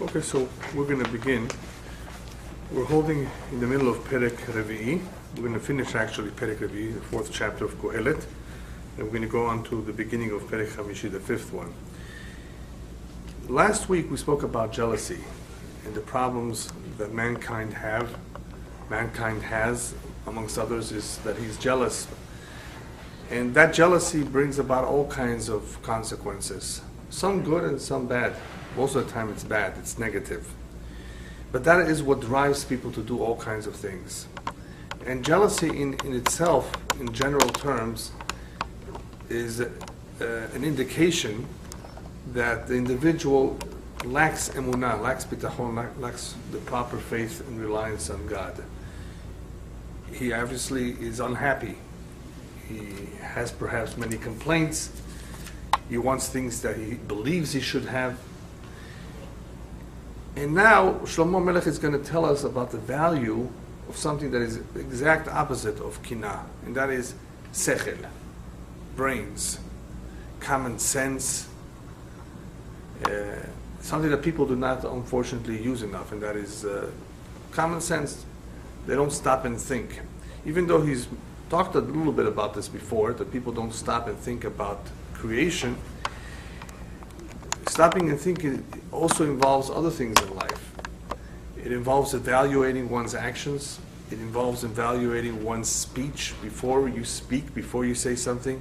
Okay, so we're going to begin. We're holding in the middle of Perek Revi'i. We're going to finish actually Perek Revi'i, the fourth chapter of Kohelet, and we're going to go on to the beginning of Perek Hamishi, the fifth one. Last week we spoke about jealousy and the problems that mankind has, amongst others, is that he's jealous. And that jealousy brings about all kinds of consequences, some good and some bad. Most of the time it's bad, it's negative. But that is what drives people to do all kinds of things. And jealousy in itself, in general terms, is an indication that the individual lacks emunah, lacks bitachon, lacks the proper faith and reliance on God. He obviously is unhappy. He has perhaps many complaints. He wants things that he believes he should have. And now Shlomo Melech is going to tell us about the value of something that is the exact opposite of kinah, and that is sechel, brains, common sense, something that people do not unfortunately use enough, and that is common sense. They don't stop and think. Even though he's talked a little bit about this before, that people don't stop and think about creation, stopping and thinking also involves other things in life. It involves evaluating one's actions. It involves evaluating one's speech before you speak, before you say something.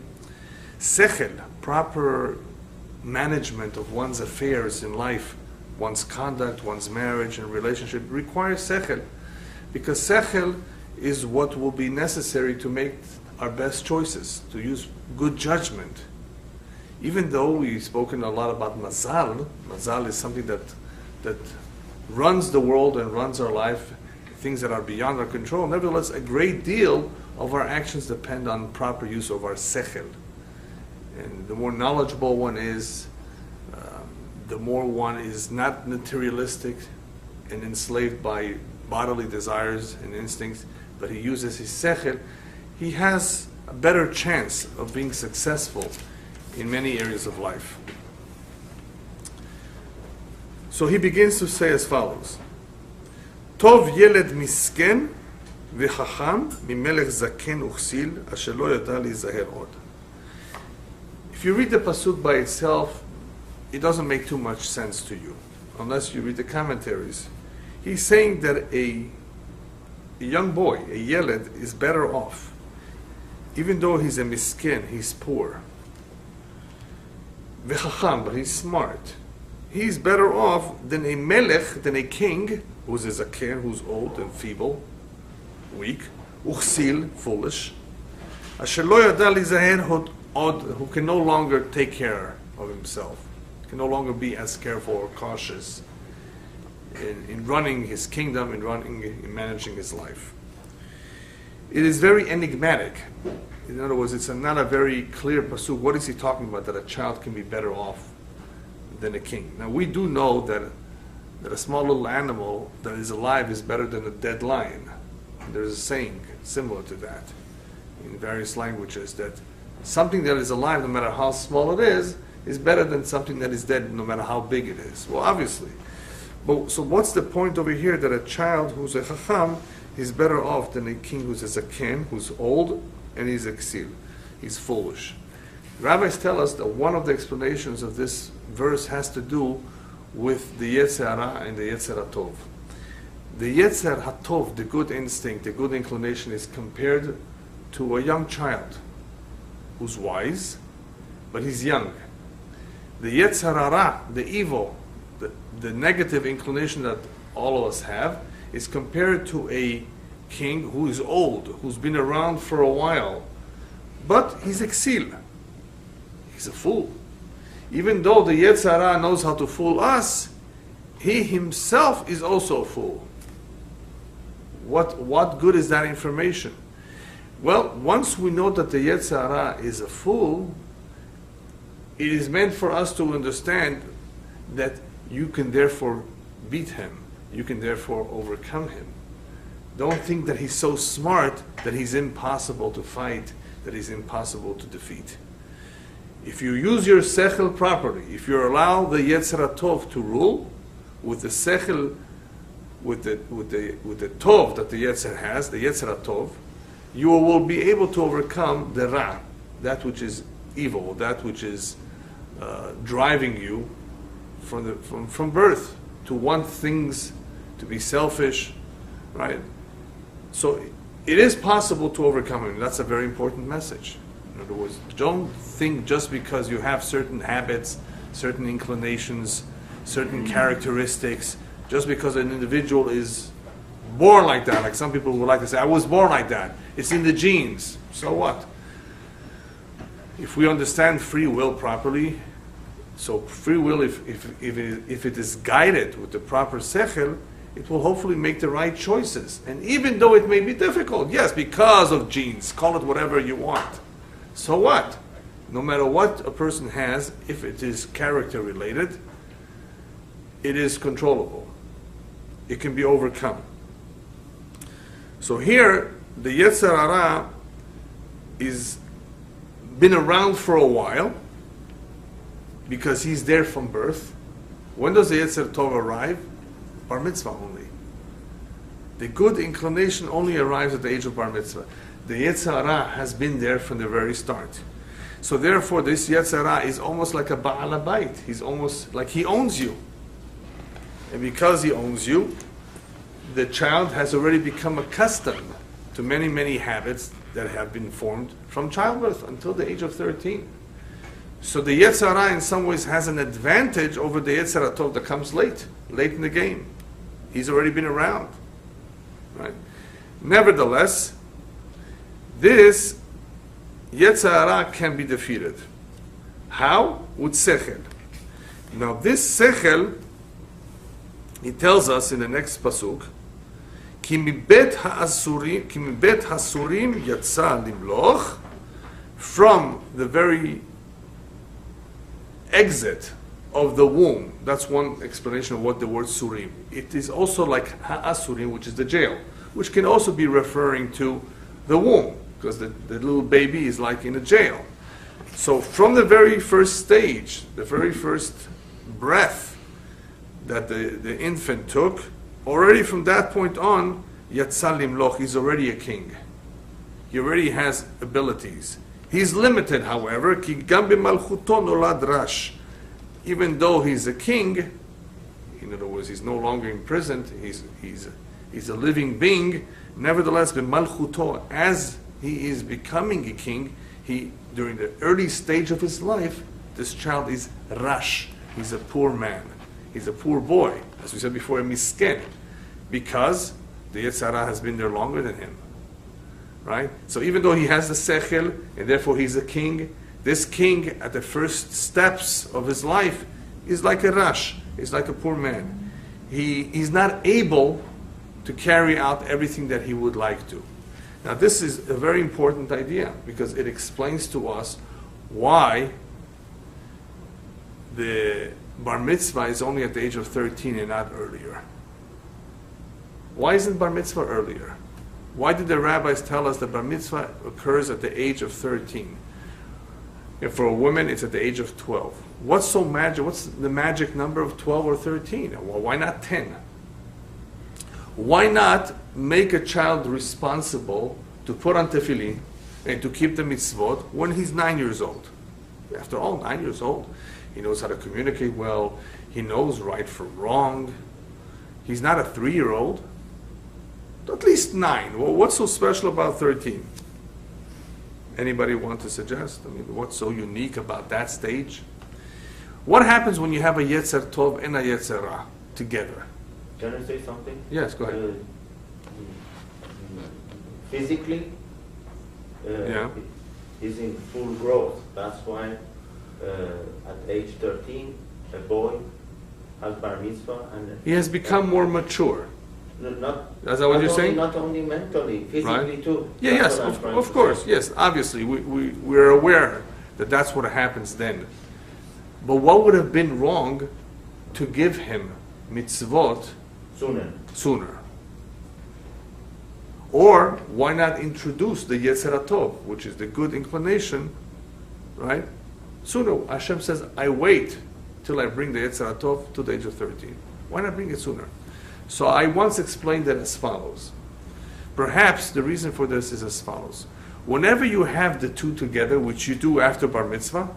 Sechel, proper management of one's affairs in life, one's conduct, one's marriage and relationship requires sechel, because sechel is what will be necessary to make our best choices, to use good judgment. Even though we've spoken a lot about mazal is something that runs the world and runs our life, things that are beyond our control. Nevertheless, a great deal of our actions depend on proper use of our sechel. And the more knowledgeable one is, the more one is not materialistic and enslaved by bodily desires and instincts, but he uses his sechel, he has a better chance of being successful in many areas of life. So he begins to say as follows: Tov yeled misken v'chacham mimelech zaken uchsil asher lo yada lizaher od. If you read the pasuk by itself, it doesn't make too much sense to you, unless you read the commentaries. He's saying that a young boy, a yeled, is better off, even though he's a misken, he's poor. V'chacham, but he's smart. He's better off than a melech, than a king, who's a zaken, who's old and feeble, weak, uchsil, foolish, asher lo yada lizaher od, who can no longer take care of himself, can no longer be as careful or cautious in running his kingdom, in managing his life. It is very enigmatic. In other words, it's not a very clear pasuk. What is he talking about? That a child can be better off than a king. Now we do know that a small little animal that is alive is better than a dead lion. There's a saying similar to that in various languages, that something that is alive, no matter how small it is better than something that is dead, no matter how big it is. Well, obviously. But so what's the point over here, that a child who's a chacham is better off than a king who's a zaken, who's old, and he's exil, he's foolish. Rabbis tell us that one of the explanations of this verse has to do with the Yetzer Hara and the Yetzer HaTov. The Yetzer HaTov, the good instinct, the good inclination, is compared to a young child who's wise, but he's young. The Yetzer Hara, the evil, the negative inclination that all of us have, is compared to a king who is old, who's been around for a while, but he's exil. He's a fool. Even though the Yetzer Hara knows how to fool us, he himself is also a fool. What good is that information? Well, once we know that the Yetzer Hara is a fool, it is meant for us to understand that you can therefore beat him. You can therefore overcome him. Don't think that he's so smart that he's impossible to fight, that he's impossible to defeat. If you use your sechel properly, if you allow the Yetzer HaTov to rule, with the sechel, with the tov that the Yetzer has, the Yetzer HaTov, you will be able to overcome the ra, that which is evil, that which is driving you from birth to want things, to be selfish, right? So it is possible to overcome it. That's a very important message. In other words, don't think just because you have certain habits, certain inclinations, certain characteristics, just because an individual is born like that. Like some people would like to say, I was born like that. It's in the genes. So what? If we understand free will properly, so free will, if it is guided with the proper sechel, it will hopefully make the right choices. And even though it may be difficult, yes, because of genes, call it whatever you want. So what? No matter what a person has, if it is character related, it is controllable. It can be overcome. So here, the Yetzer Hara is been around for a while because he's there from birth. When does the Yetzer Tov arrive? Bar mitzvah only. The good inclination only arrives at the age of bar mitzvah. The Yetzer Hara has been there from the very start. So therefore, this Yetzer Hara is almost like a Baal Habayit. He's almost like he owns you. And because he owns you, the child has already become accustomed to many, many habits that have been formed from childbirth until the age of 13. So the Yetzer Hara in some ways has an advantage over the Yetzer HaTov that comes late in the game. He's already been around. Right? Nevertheless, this Yetzer Hara can be defeated. How? With sechel. Now this sechel, he tells us in the next pasuk, Ki mibet ha'asurim yatsa limloch, from the very exit of the womb. That's one explanation of what the word surim. It is also like ha'asurim, which is the jail, which can also be referring to the womb, because the little baby is like in a jail. So from the very first stage, the very first breath that the infant took, already from that point on, Yatzal Limloch is already a king. He already has abilities. He's limited, however, Ki gam b'malchuto nolad rash. Even though he's a king, in other words, he's no longer imprisoned, he's a living being, nevertheless, b'malchuto, as he is becoming a king, during the early stage of his life, this child is rash. He's a poor man. He's a poor boy, as we said before, a misken, because the Yetzer Hara has been there longer than him, right? So even though he has the sechel, and therefore he's a king, this king at the first steps of his life is like a rash, he's like a poor man. He's not able to carry out everything that he would like to. Now this is a very important idea, because it explains to us why the bar mitzvah is only at the age of 13 and not earlier. Why isn't bar mitzvah earlier? Why did the rabbis tell us that bar mitzvah occurs at the age of 13? If for a woman, it's at the age of 12. What's so magic? What's the magic number of 12 or 13? Well, why not 10? Why not make a child responsible to put on tefillin and to keep the mitzvot when he's 9 years old? After all, 9 years old. He knows how to communicate well. He knows right from wrong. He's not a 3-year-old. At least 9. Well, what's so special about 13? Anybody want to suggest? I mean, what's so unique about that stage? What happens when you have a Yetzer Tov and a Yetzer Hara together? Can I say something? Yes, go ahead. Physically, Yeah. he's in full growth. That's why at age 13, a boy has bar mitzvah, and He has become more mature. not. Is that what you're saying? Not only mentally, physically Right. too. Yeah, That's yes, what I'm trying of to course, say. yes. Obviously, we're aware that that's what happens then. But what would have been wrong to give him mitzvot sooner? Or why not introduce the Yetzer HaTov, which is the good inclination, right? Sooner. Hashem says, I wait till I bring the Yetzer HaTov to the age of 13. Why not bring it sooner? So I once explained it as follows. Perhaps the reason for this is as follows. Whenever you have the two together, which you do after bar mitzvah,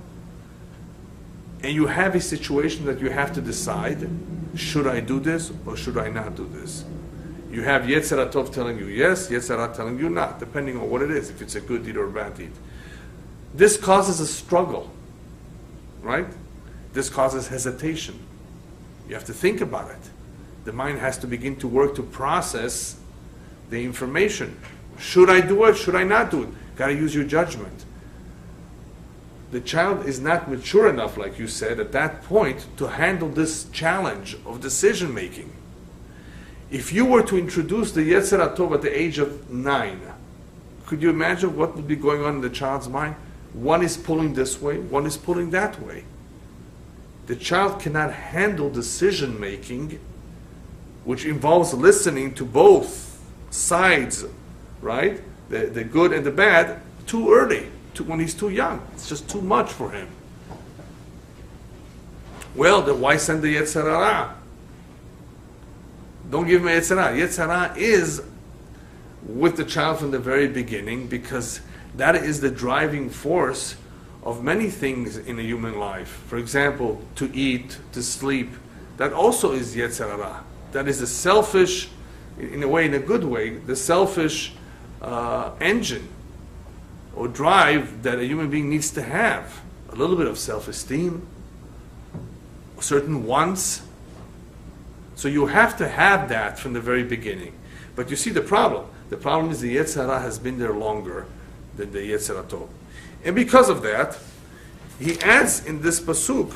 and you have a situation that you have to decide, should I do this or should I not do this? You have Yetzer Tov telling you yes, Yetzer Hara telling you not, depending on what it is, if it's a good deed or a bad deed. This causes a struggle, right? This causes hesitation. You have to think about it. The mind has to begin to work to process the information. Should I do it? Should I not do it? Got to use your judgment. The child is not mature enough, like you said, at that point to handle this challenge of decision making. If you were to introduce the Yetzer Tov at the age of 9, could you imagine what would be going on in the child's mind? One is pulling this way, one is pulling that way. The child cannot handle decision making, which involves listening to both sides, right? The good and the bad, too early, when he's too young. It's just too much for him. Well, then why send the Yetzer Hara? Don't give him a Yetzer Hara. Yetzer Hara is with the child from the very beginning, because that is the driving force of many things in a human life. For example, to eat, to sleep, that also is Yetzer Hara. That is a selfish, in a way, in a good way, the selfish engine or drive that a human being needs to have. A little bit of self-esteem, certain wants. So you have to have that from the very beginning. But you see the problem. The problem is the Yetzer Hara has been there longer than the Yetzer Tov. And because of that, he adds in this pasuk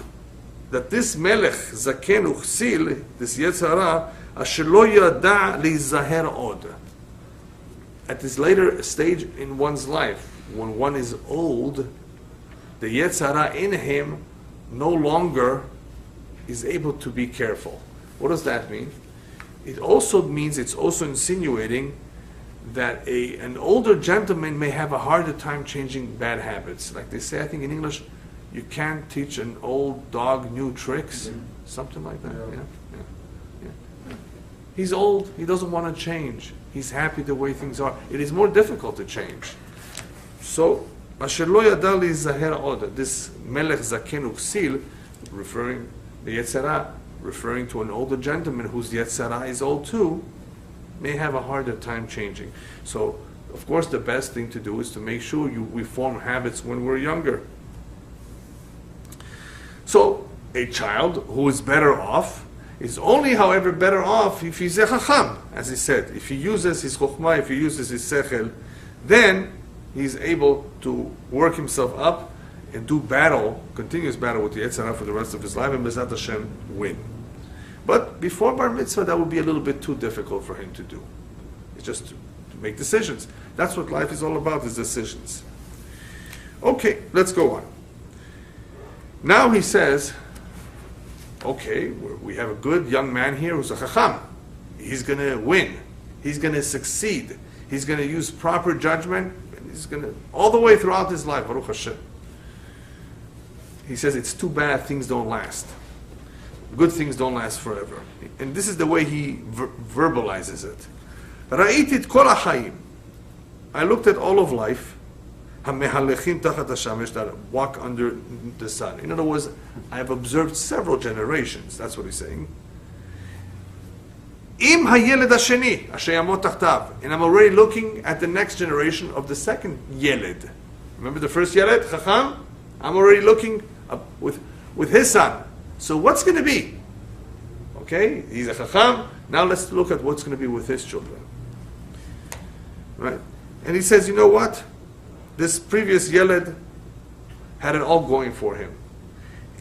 that this melech zaken uchsil, this Yetzer Hara, asher lo yada lizaher od. At this later stage in one's life, when one is old, the Yetzer Hara in him no longer is able to be careful. What does that mean? It also means, it's also insinuating that an older gentleman may have a harder time changing bad habits. Like they say, I think in English, you can't teach an old dog new tricks. Something like that. Yeah. He's old. He doesn't want to change. He's happy the way things are. It is more difficult to change. So, Asher lo yada lizaher od, this melech zaken uksil, referring the Yetzer Hara, referring to an older gentleman whose Yetzer Hara is old too, may have a harder time changing. So, of course, the best thing to do is to make sure we form habits when we're younger. So, a child who is better off is only, however, better off if he's a chacham, as he said. If he uses his chokhmah, if he uses his sechel, then he's able to work himself up and do battle, continuous battle with the Yetzer Hara for the rest of his life, and B'ezrat Hashem win. But before bar mitzvah, that would be a little bit too difficult for him to do. It's just to make decisions. That's what life is all about, is decisions. Okay, let's go on. Now he says, okay, we have a good young man here who's a chacham. He's going to win. He's going to succeed. He's going to use proper judgment. And he's going to, all the way throughout his life, Baruch Hashem. He says it's too bad things don't last. Good things don't last forever. And this is the way he verbalizes it. Ra'itit kol ha'chaim. I looked at all of life. Ha'mehalechim tachat hashamesh, that walk under the sun. In other words, I have observed several generations. That's what he's saying. Im hayeled hasheni, asher yamot tachtav. And I'm already looking at the next generation of the second yeled. Remember the first yeled, chacham? I'm already looking up with his son. So what's going to be? Okay, he's a chacham. Now let's look at what's going to be with his children. Right? And he says, you know what? This previous Yeled had it all going for him.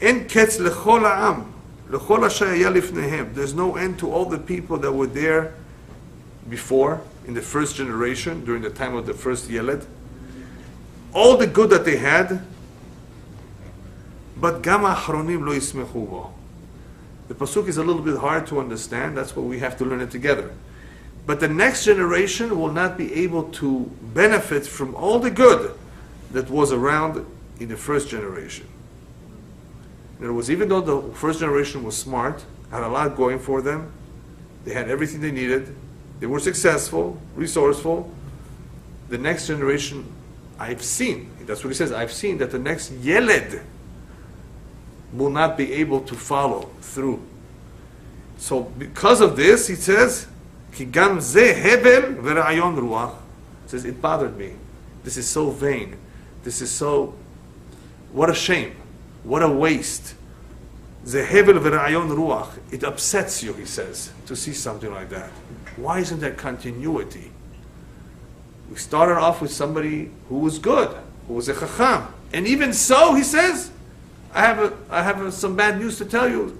En ketz lechol ha'am, lechol asher haya lifnehem. There's no end to all the people that were there before, in the first generation, during the time of the first Yeled. All the good that they had, but gam ha'achronim lo yismechu bo. The pasuk is a little bit hard to understand. That's why we have to learn it together. But the next generation will not be able to benefit from all the good that was around in the first generation. In other words, even though the first generation was smart, had a lot going for them, they had everything they needed, they were successful, resourceful, the next generation, I've seen, that's what he says, I've seen that the next Yeled will not be able to follow through. So because of this, he says, Ki gam ze hebel v'ra'ayon ruach. He says, it bothered me. This is so vain. This is so, what a shame. What a waste. Ze hebel v'ra'ayon ruach. It upsets you, he says, to see something like that. Why isn't there continuity? We started off with somebody who was good, who was a chacham. And even so, he says, I have some bad news to tell you.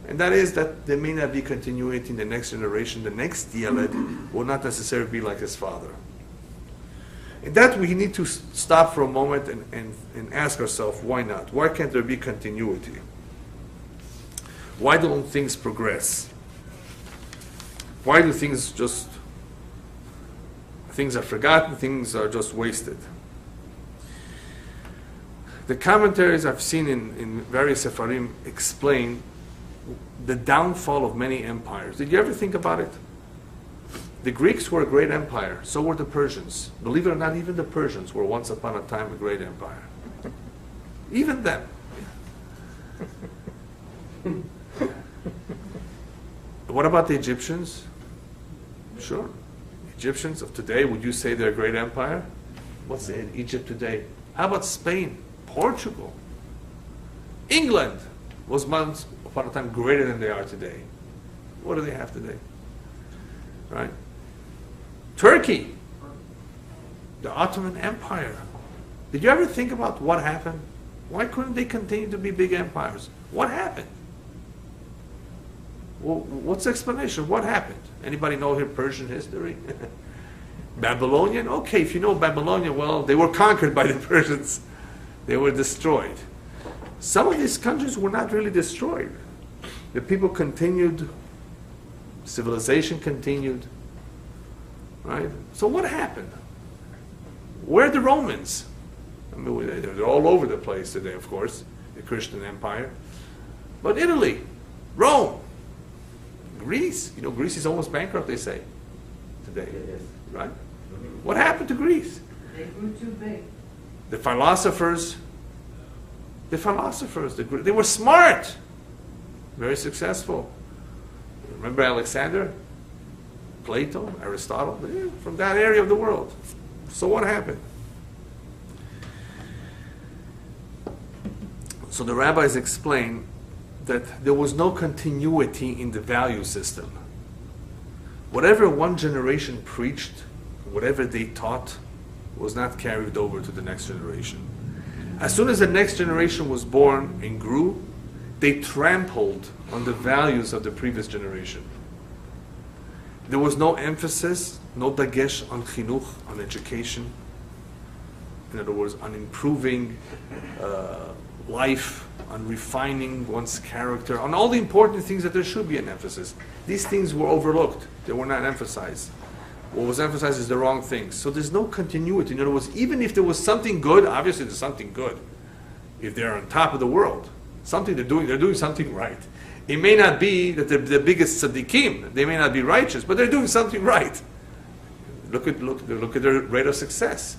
And that is that there may not be continuity in the next generation. The next Yeled will not necessarily be like his father. And that we need to stop for a moment and ask ourselves, why not? Why can't there be continuity? Why don't things progress? Why do things are forgotten, things are just wasted? The commentaries I've seen in various Sepharim explain the downfall of many empires. Did you ever think about it? The Greeks were a great empire, so were the Persians. Believe it or not, even the Persians were once upon a time a great empire. Even them. What about the Egyptians? Sure. Egyptians of today, would you say they're a great empire? What's in Egypt today? How about Spain? Portugal? England was once upon a time greater than they are today. What do they have today? Right? Turkey, the Ottoman Empire. Did you ever think about what happened? Why couldn't they continue to be big empires? What happened? Well, what's the explanation? What happened? Anybody know here Persian history? Babylonian? Okay, if you know Babylonian, well, they were conquered by the Persians. They were destroyed. Some of these countries were not really destroyed. The people continued, civilization continued, right? So what happened? Where are the Romans? I mean, they're all over the place today, of course, the Christian empire. But Italy, Rome, Greece, Greece is almost bankrupt, they say, today, right? What happened to Greece? They grew too big. The philosophers, they were smart, very successful. Remember Alexander, Plato, Aristotle, from that area of the world. So what happened? So the rabbis explain that there was no continuity in the value system. Whatever one generation preached, whatever they taught, was not carried over to the next generation. As soon as the next generation was born and grew, they trampled on the values of the previous generation. There was no emphasis, no dagesh on chinuch, on education. In other words, on improving life, on refining one's character, on all the important things that there should be an emphasis. These things were overlooked. They were not emphasized. What was emphasized is the wrong things. So there's no continuity. In other words, even if there was something good, obviously there's something good. If they're on top of the world, something they're doing something right. It may not be that they're the biggest tzaddikim, they may not be righteous, but they're doing something right. Look at their rate of success.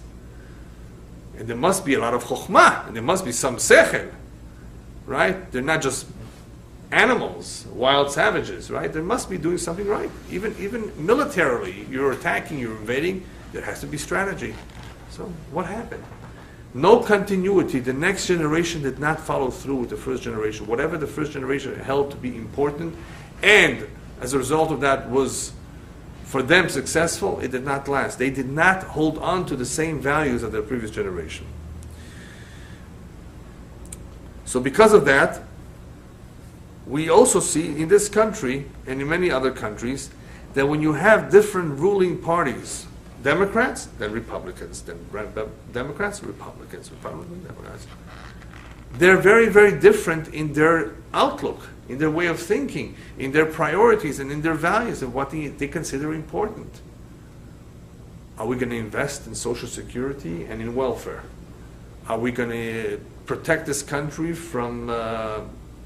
And there must be a lot of chokhmah, and there must be some sechel, right? They're not just animals, wild savages, right? They must be doing something right. Even militarily, you're attacking, you're invading, there has to be strategy. So what happened? No continuity. The next generation did not follow through with the first generation. Whatever the first generation held to be important, and as a result of that was for them successful, it did not last. They did not hold on to the same values of their previous generation. So because of that, we also see in this country and in many other countries that when you have different ruling parties, Democrats, then Republicans, then Democrats, Republicans, Democrats, they're very, very different in their outlook, in their way of thinking, in their priorities, and in their values and what they consider important. Are we going to invest in Social Security and in welfare? Are we going to protect this country from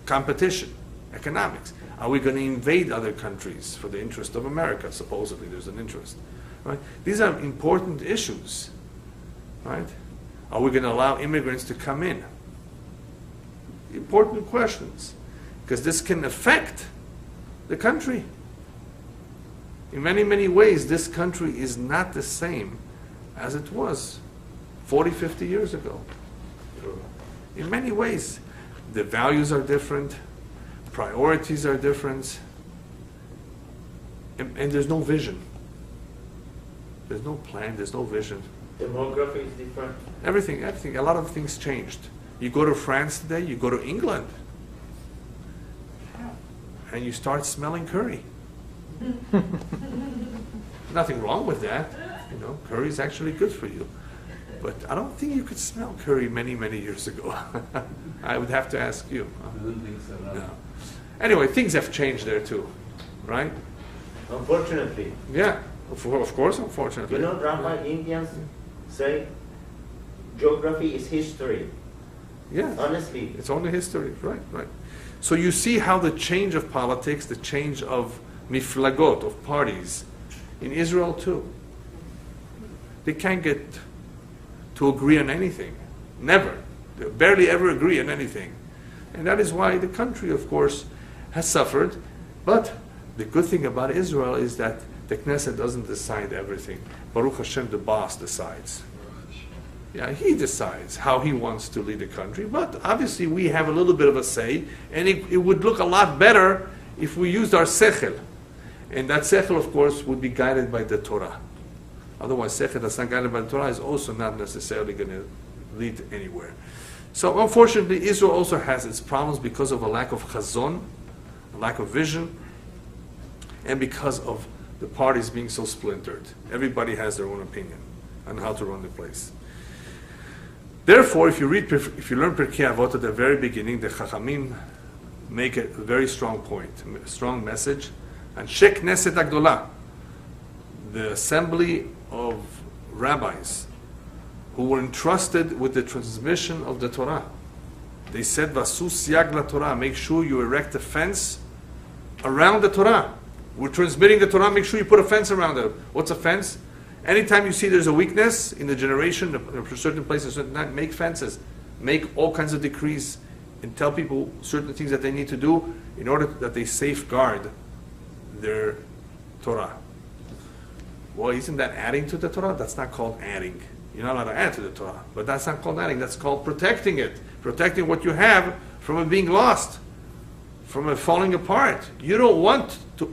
competition, economics. Are we going to invade other countries for the interest of America? Supposedly there's an interest. Right? These are important issues. Right? Are we going to allow immigrants to come in? Important questions. Because this can affect the country. In many, many ways, this country is not the same as it was 40, 50 years ago. In many ways, the values are different, priorities are different, and there's no vision. There's no plan, there's no vision. Demography is different. Everything, a lot of things changed. You go to France today, you go to England, and you start smelling curry. Nothing wrong with that. You know, curry is actually good for you. But I don't think you could smell curry many, many years ago. I would have to ask you. I don't think so, no. No. Anyway, things have changed there too, right? Unfortunately. Yeah, of course, unfortunately. You know, Rabbi, Indians say geography is history. Yeah. Honestly. It's only history, right, right. So you see how the change of politics, the change of miflagot, of parties, in Israel too. They can't get to agree on anything. Never. They barely ever agree on anything. And that is why the country, of course, has suffered. But the good thing about Israel is that the Knesset doesn't decide everything. Baruch Hashem, the boss, decides. Yeah, he decides how he wants to lead the country. But obviously we have a little bit of a say, and it would look a lot better if we used our sechel. And that sechel, of course, would be guided by the Torah. Otherwise, sechel that's not guided by the Torah is also not necessarily going to lead anywhere. So unfortunately, Israel also has its problems because of a lack of chazon, a lack of vision, and because of the parties being so splintered. Everybody has their own opinion on how to run the place. Therefore, if you learn Pirkei Avot at the very beginning, the Chachamim make a very strong point, a strong message. And Shek Knesset Agdolah, the assembly of rabbis who were entrusted with the transmission of the Torah. They said, Vasu Siag la Torah, make sure you erect a fence around the Torah. We're transmitting the Torah, make sure you put a fence around it. What's a fence? Anytime you see there's a weakness in the generation, a certain place, a certain time, make fences. Make all kinds of decrees and tell people certain things that they need to do in order that they safeguard their Torah. Well, isn't that adding to the Torah? That's not called adding. You're not allowed to add to the Torah. But that's not called adding. That's called protecting it. Protecting what you have from it being lost, from it falling apart. You don't want to,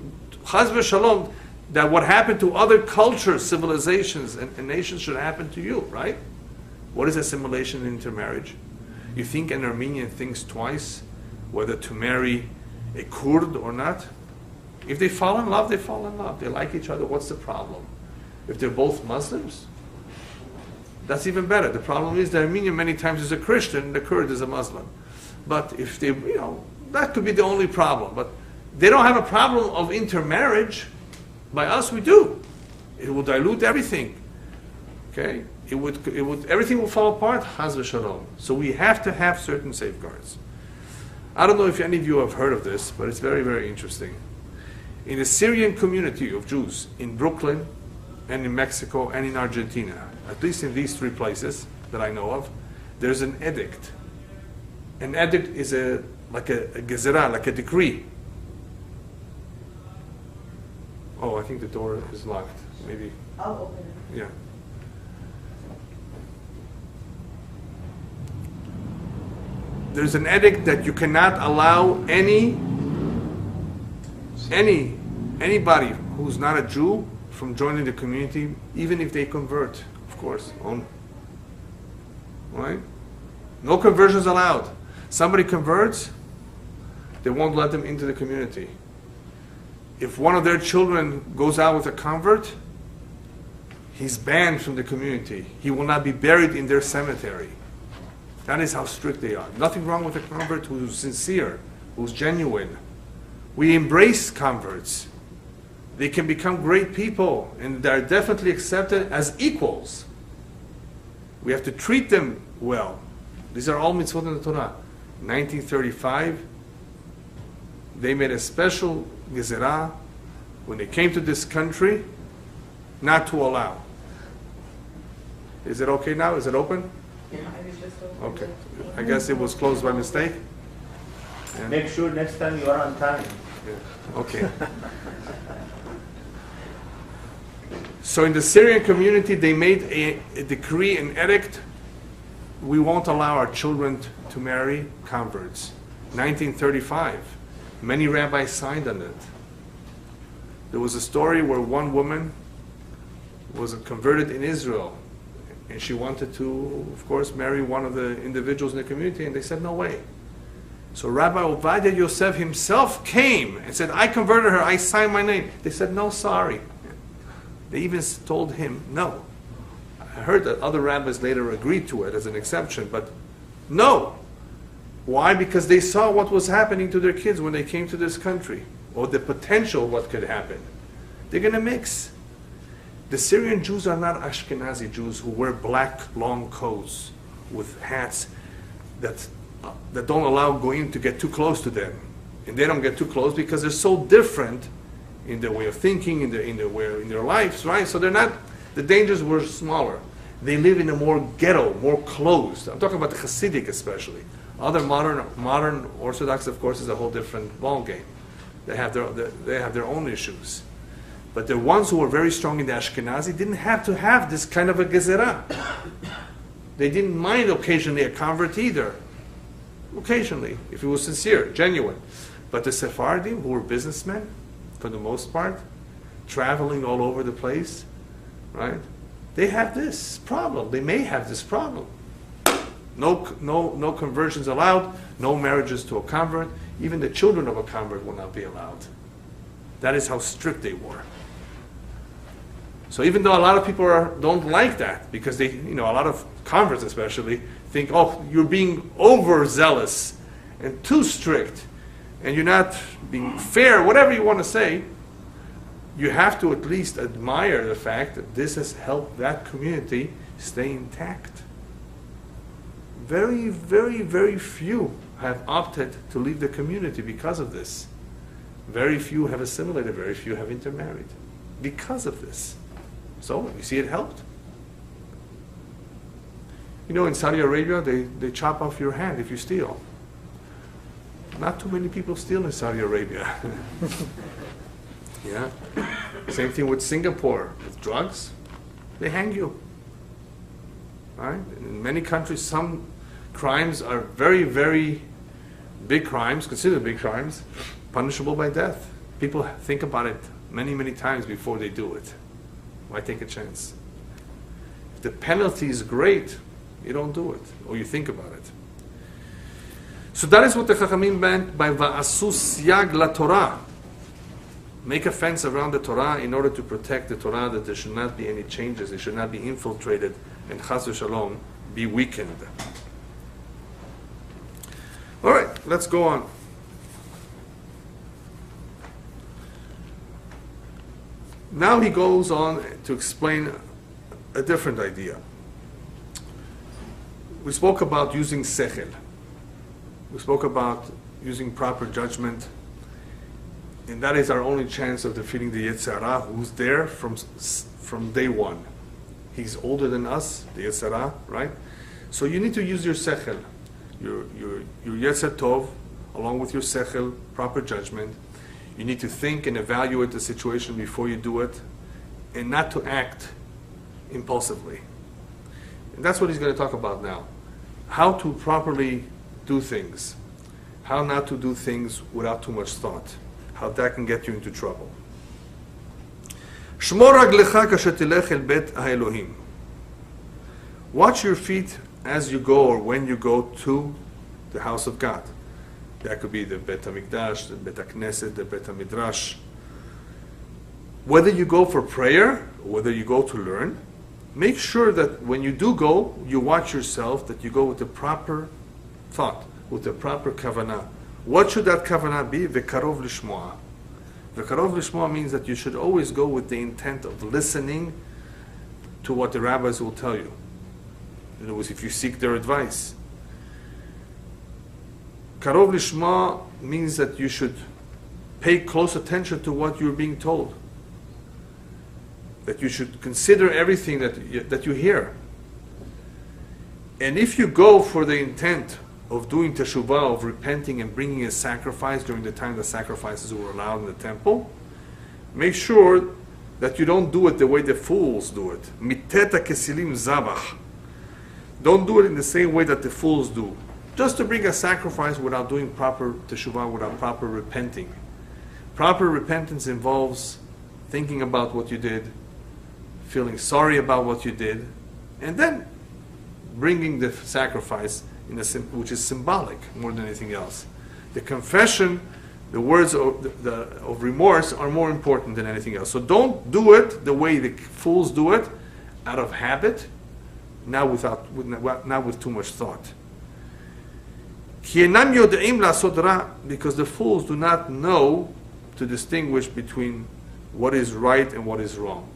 Chaz v'shalom, that what happened to other cultures, civilizations, and nations should happen to you, right? What is assimilation and intermarriage? You think an Armenian thinks twice whether to marry a Kurd or not? If they fall in love, they fall in love. They like each other. What's the problem? If they're both Muslims, that's even better. The problem is the Armenian many times is a Christian, the Kurd is a Muslim. But if they, that could be the only problem. But they don't have a problem of intermarriage. By us, we do. It will dilute everything. Okay? Everything will fall apart. Chaz v'shalom. So we have to have certain safeguards. I don't know if any of you have heard of this, but it's very, very interesting. In the Syrian community of Jews in Brooklyn and in Mexico and in Argentina, at least in these three places that I know of, there's an edict. An edict is like a gezerah, like a decree. Oh, I think the door is locked. Maybe. I'll open it. Yeah. There's an edict that you cannot allow anybody who's not a Jew from joining the community, even if they convert, of course. Right? No conversions allowed. Somebody converts, they won't let them into the community. If one of their children goes out with a convert, he's banned from the community. He will not be buried in their cemetery. That is how strict they are. Nothing wrong with a convert who's sincere, who's genuine. We embrace converts. They can become great people, and they're definitely accepted as equals. We have to treat them well. These are all mitzvot in the Torah. 1935, they made a special gezerah when they came to this country not to allow. Is it okay now? Is it open? Yeah, I was just Okay. I guess it was closed by mistake. Yeah. Make sure next time you are on time. Yeah. Okay. So in the Syrian community, they made a decree, an edict. We won't allow our children to marry converts. 1935. Many rabbis signed on it. There was a story where one woman was converted in Israel, and she wanted to, of course, marry one of the individuals in the community, and they said, no way. So Rabbi Ovadia Yosef himself came and said, I converted her, I signed my name. They said, no, sorry. They even told him, no. I heard that other rabbis later agreed to it as an exception, but no. Why? Because they saw what was happening to their kids when they came to this country, or the potential what could happen. They're going to mix. The Syrian Jews are not Ashkenazi Jews who wear black long coats with hats that don't allow goyim to get too close to them. And they don't get too close because they're so different in their way of thinking, in their lives, right? So they're not, the dangers were smaller. They live in a more ghetto, more closed. I'm talking about the Hasidic especially. Other modern Orthodox, of course, is a whole different ballgame. They have their own issues. But the ones who were very strong in the Ashkenazi didn't have to have this kind of a gezerah. They didn't mind occasionally a convert either. Occasionally, if he was sincere, genuine. But the Sephardim, who were businessmen, for the most part, traveling all over the place, right? They have this problem. They may have this problem. No conversions allowed, no marriages to a convert. Even the children of a convert will not be allowed. That is how strict they were. So even though a lot of people don't like that, because they, a lot of converts especially, think, oh, you're being overzealous and too strict, and you're not being fair, whatever you want to say, you have to at least admire the fact that this has helped that community stay intact. Very, very, very few have opted to leave the community because of this. Very few have assimilated, very few have intermarried because of this. So, you see, it helped. In Saudi Arabia, they chop off your hand if you steal. Not too many people steal in Saudi Arabia. Yeah. Same thing with Singapore. With drugs, they hang you. Right? In many countries, some crimes are very, very big crimes, considered big crimes, punishable by death. People think about it many, many times before they do it. Why take a chance? If the penalty is great, you don't do it, or you think about it. So that is what the Chachamim meant by Va'asu Siyag la Torah. Make a fence around the Torah in order to protect the Torah, that there should not be any changes, it should not be infiltrated, and Chas v'Shalom be weakened. All right, let's go on. Now he goes on to explain a different idea. We spoke about using sechel. We spoke about using proper judgment, and that is our only chance of defeating the Yetzer Hara, who's there from day one. He's older than us, the Yetzer Hara, right? So you need to use your sechel, your Yetzer Tov, along with your sechel, proper judgment. You need to think and evaluate the situation before you do it, and not to act impulsively. And that's what he's going to talk about now. How to properly do things. How not to do things without too much thought. How that can get you into trouble. Shmor raglecha kasher tilech el bet ha'Elohim. Watch your feet as you go or when you go to the house of God. That could be the Bet HaMikdash, the Bet HaKnesset, the Bet HaMidrash. Whether you go for prayer, or whether you go to learn, make sure that when you do go, you watch yourself, that you go with the proper thought, with the proper kavanah. What should that kavanah be? Vekarov lishmoa. Vekarov lishmoa means that you should always go with the intent of listening to what the rabbis will tell you. In other words, if you seek their advice. Karov lishma means that you should pay close attention to what you're being told. That you should consider everything that you hear. And if you go for the intent of doing teshuvah, of repenting and bringing a sacrifice during the time the sacrifices were allowed in the temple, make sure that you don't do it the way the fools do it. Miteta kesilim zabach. Don't do it in the same way that the fools do. Just to bring a sacrifice without doing proper teshuvah, without proper repenting. Proper repentance involves thinking about what you did, feeling sorry about what you did, and then bringing the sacrifice which is symbolic more than anything else. The confession, the words of remorse are more important than anything else. So don't do it the way the fools do it, out of habit, not with too much thought. Because the fools do not know to distinguish between what is right and what is wrong.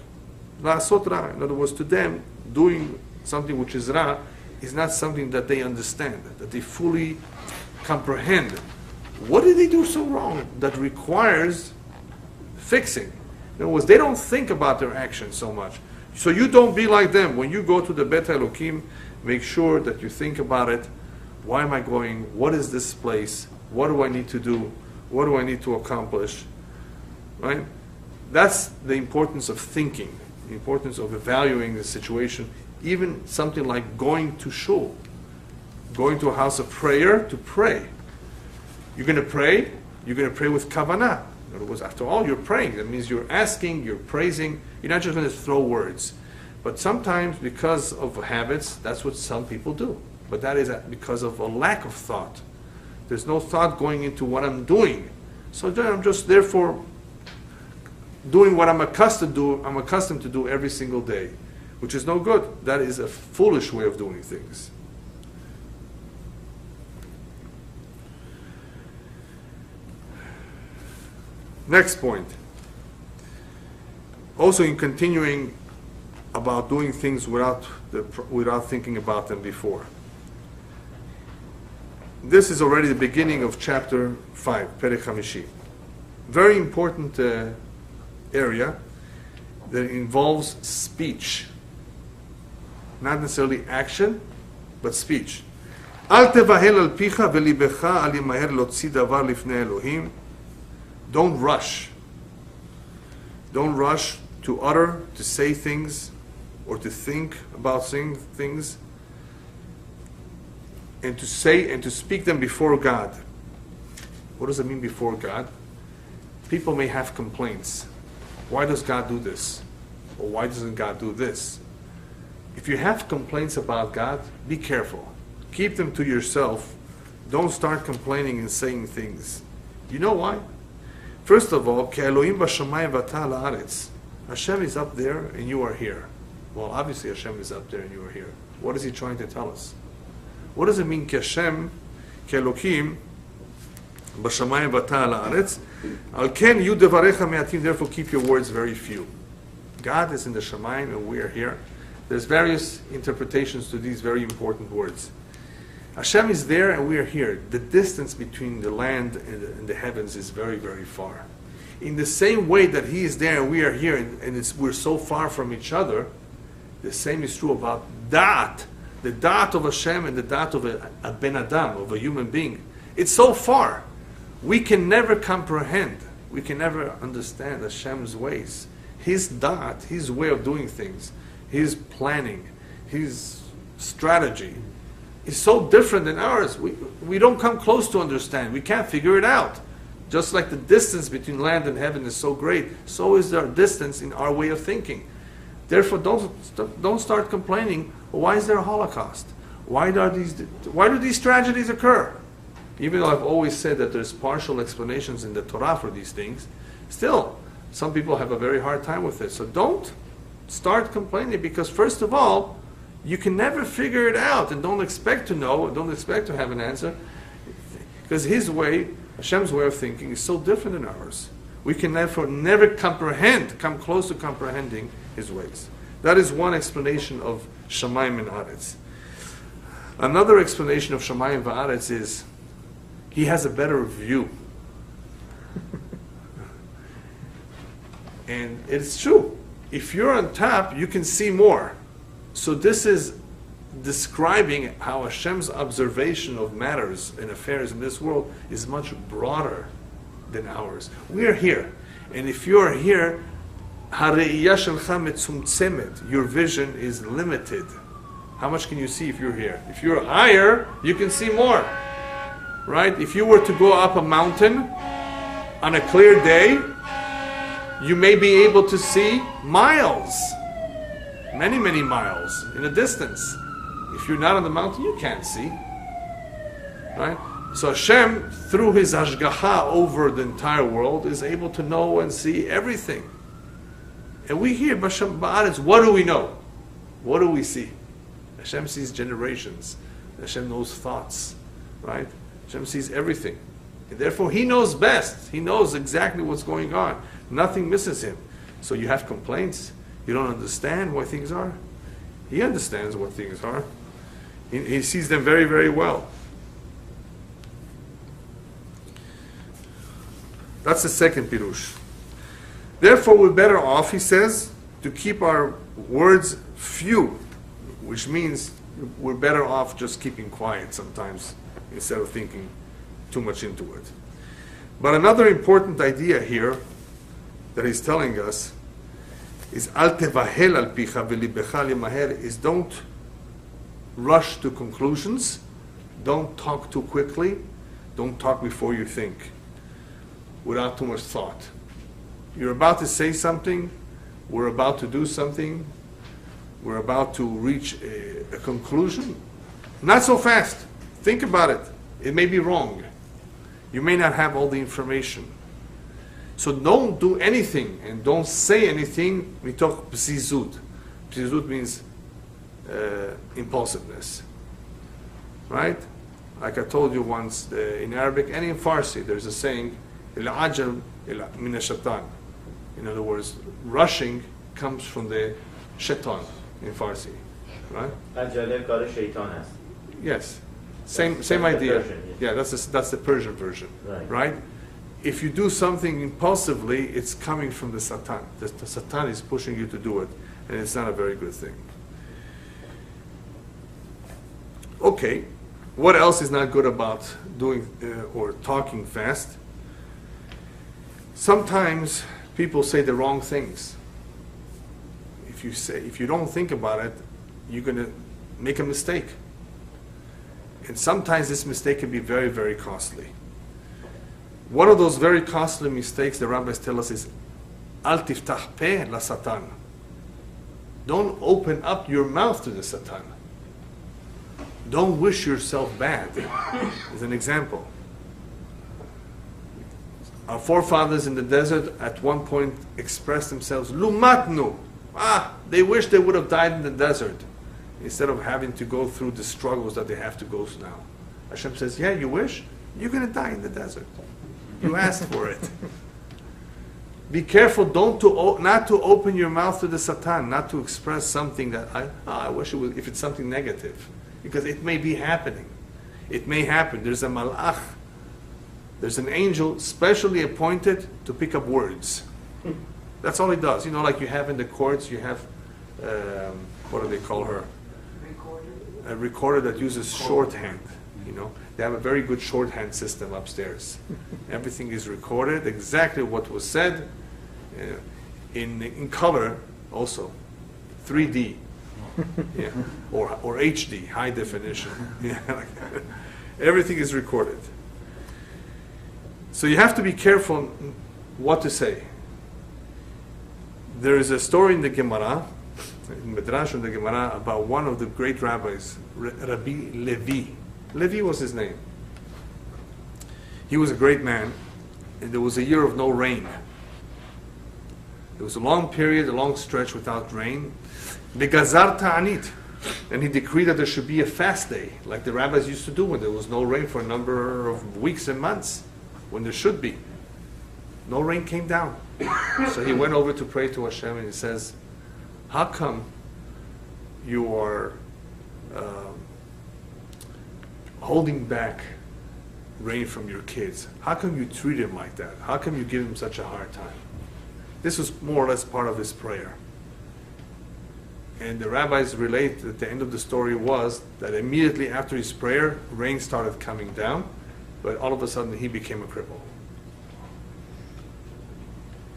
La'asot ra, in other words, to them, doing something which is ra is not something that they understand, that they fully comprehend. What did they do so wrong that requires fixing? In other words, they don't think about their actions so much. So you don't be like them. When you go to the Bet Elokim, make sure that you think about it. Why am I going? What is this place? What do I need to do? What do I need to accomplish? Right? That's the importance of thinking, the importance of evaluating the situation. Even something like going to shul, going to a house of prayer to pray. You're going to pray with kavanah. In other words, after all, you're praying. That means you're asking, you're praising. You're not just going to throw words. But sometimes, because of habits, that's what some people do. But that is because of a lack of thought. There's no thought going into what I'm doing. So then I'm just therefore doing what I'm accustomed to do every single day, which is no good. That is a foolish way of doing things. Next point. Also, in continuing about doing things without thinking about them before. This is already the beginning of chapter 5, Perek Hamishi. Very important area that involves speech. Not necessarily action, but speech. Al tevahel al picha velibecha al yimaher lotzi davar lifnei Elohim. Don't rush. Don't rush to utter, to say things, or to think about saying things, and to say and to speak them before God. What does it mean before God? People may have complaints. Why does God do this? Or why doesn't God do this? If you have complaints about God, be careful. Keep them to yourself. Don't start complaining and saying things. You know why? First of all, Ke'elohim b'shamayim v'ata la'aretz. Hashem is up there and you are here. Well, obviously Hashem is up there and you are here. What is He trying to tell us? What does it mean, Ke'Hashem, Ke'Elohim b'shamayim v'ata la'aretz? Al ken yu devarecha me'atim. Therefore, keep your words very few. God is in the Shamayim and we are here. There's various interpretations to these very important words. Hashem is there and we are here. The distance between the land and the heavens is very, very far. In the same way that He is there and we are here and we're so far from each other, the same is true about Da'at. The Da'at of Hashem and the Da'at of a Ben Adam, of a human being. It's so far. We can never comprehend. We can never understand Hashem's ways. His Da'at, His way of doing things, His planning, His strategy is so different than ours. We don't come close to understand. We can't figure it out. Just like the distance between land and heaven is so great, so is there distance in our way of thinking. Therefore, don't start complaining. Well, why is there a Holocaust? Why do these tragedies occur? Even though I've always said that there's partial explanations in the Torah for these things, still, some people have a very hard time with it. So don't start complaining, because first of all, you can never figure it out, and don't expect to know, don't expect to have an answer, because His way, Hashem's way of thinking is so different than ours. We can therefore never come close to comprehending His ways. That is one explanation of Shamayim and Aretz. Another explanation of Shamayim and Aretz is He has a better view. And it's true. If you're on top, you can see more. So this is describing how Hashem's observation of matters and affairs in this world is much broader than ours. We are here. And if you are here, your vision is limited. How much can you see if you're here? If you're higher, you can see more. Right? If you were to go up a mountain on a clear day, you may be able to see miles. Many, many miles in a distance. If you're not on the mountain, you can't see. Right? So Hashem, through His Hashgacha over the entire world, is able to know and see everything. And we here, B'Hashem Ba'aretz, what do we know? What do we see? Hashem sees generations. Hashem knows thoughts. Right? Hashem sees everything. And therefore, He knows best. He knows exactly what's going on. Nothing misses Him. So you have complaints. You don't understand why things are. He understands what things are. He sees them very, very well. That's the second pirush. Therefore, we're better off, he says, to keep our words few, which means we're better off just keeping quiet sometimes instead of thinking too much into it. But another important idea here that he's telling us is al tevahel al picha v'libecha limaher, is don't rush to conclusions, don't talk too quickly, don't talk before you think, without too much thought. You're about to say something, we're about to do something, we're about to reach a conclusion. Not so fast. Think about it. It may be wrong. You may not have all the information. So don't do anything and don't say anything. We talk pzizut. Pzizut means impulsiveness. Right? Like I told you once, in Arabic and in Farsi, there's a saying, "El-ajal min ash-shaitan." In other words, rushing comes from the shaitan in Farsi. Right? Ajale kar shaitan hai. Yes. Same idea. Persian, yeah, that's the Persian version. Right. If you do something impulsively, it's coming from the Satan. The Satan is pushing you to do it, and it's not a very good thing. Okay, what else is not good about doing or talking fast? Sometimes people say the wrong things. If you don't think about it, you're going to make a mistake. And sometimes this mistake can be very, very costly. One of those very costly mistakes the rabbis tell us is al tiftach peh la satan. Don't open up your mouth to the Satan. Don't wish yourself bad. As an example, our forefathers in the desert at one point expressed themselves, lumatnu. They wish they would have died in the desert instead of having to go through the struggles that they have to go through now. Hashem says, yeah, you wish? You're going to die in the desert. You asked for it. Be careful not to open your mouth to the Satan, not to express something that I wish it was, if it's something negative. Because it may be happening. It may happen. There's a malach. There's an angel specially appointed to pick up words. That's all he does. You know, like you have in the courts, you have, what do they call her? A recorder that uses shorthand. You know, they have a very good shorthand system upstairs. Everything is recorded, exactly what was said, in color also, 3D, yeah, or HD, high definition. Yeah, like everything is recorded. So you have to be careful what to say. There is a story in the Gemara, in Midrash in the Gemara, about one of the great rabbis, Rabbi Levi. Levi was his name. He was a great man, and there was a year of no rain. There was a long period, a long stretch without rain. Begazar ta'anit. And he decreed that there should be a fast day, like the rabbis used to do when there was no rain for a number of weeks and months, when there should be. No rain came down. So he went over to pray to Hashem, and he says, how come you are holding back rain from your kids? How come you treat him like that? How come you give him such a hard time? This was more or less part of his prayer. And the rabbis relate that the end of the story was that immediately after his prayer, rain started coming down, but all of a sudden he became a cripple.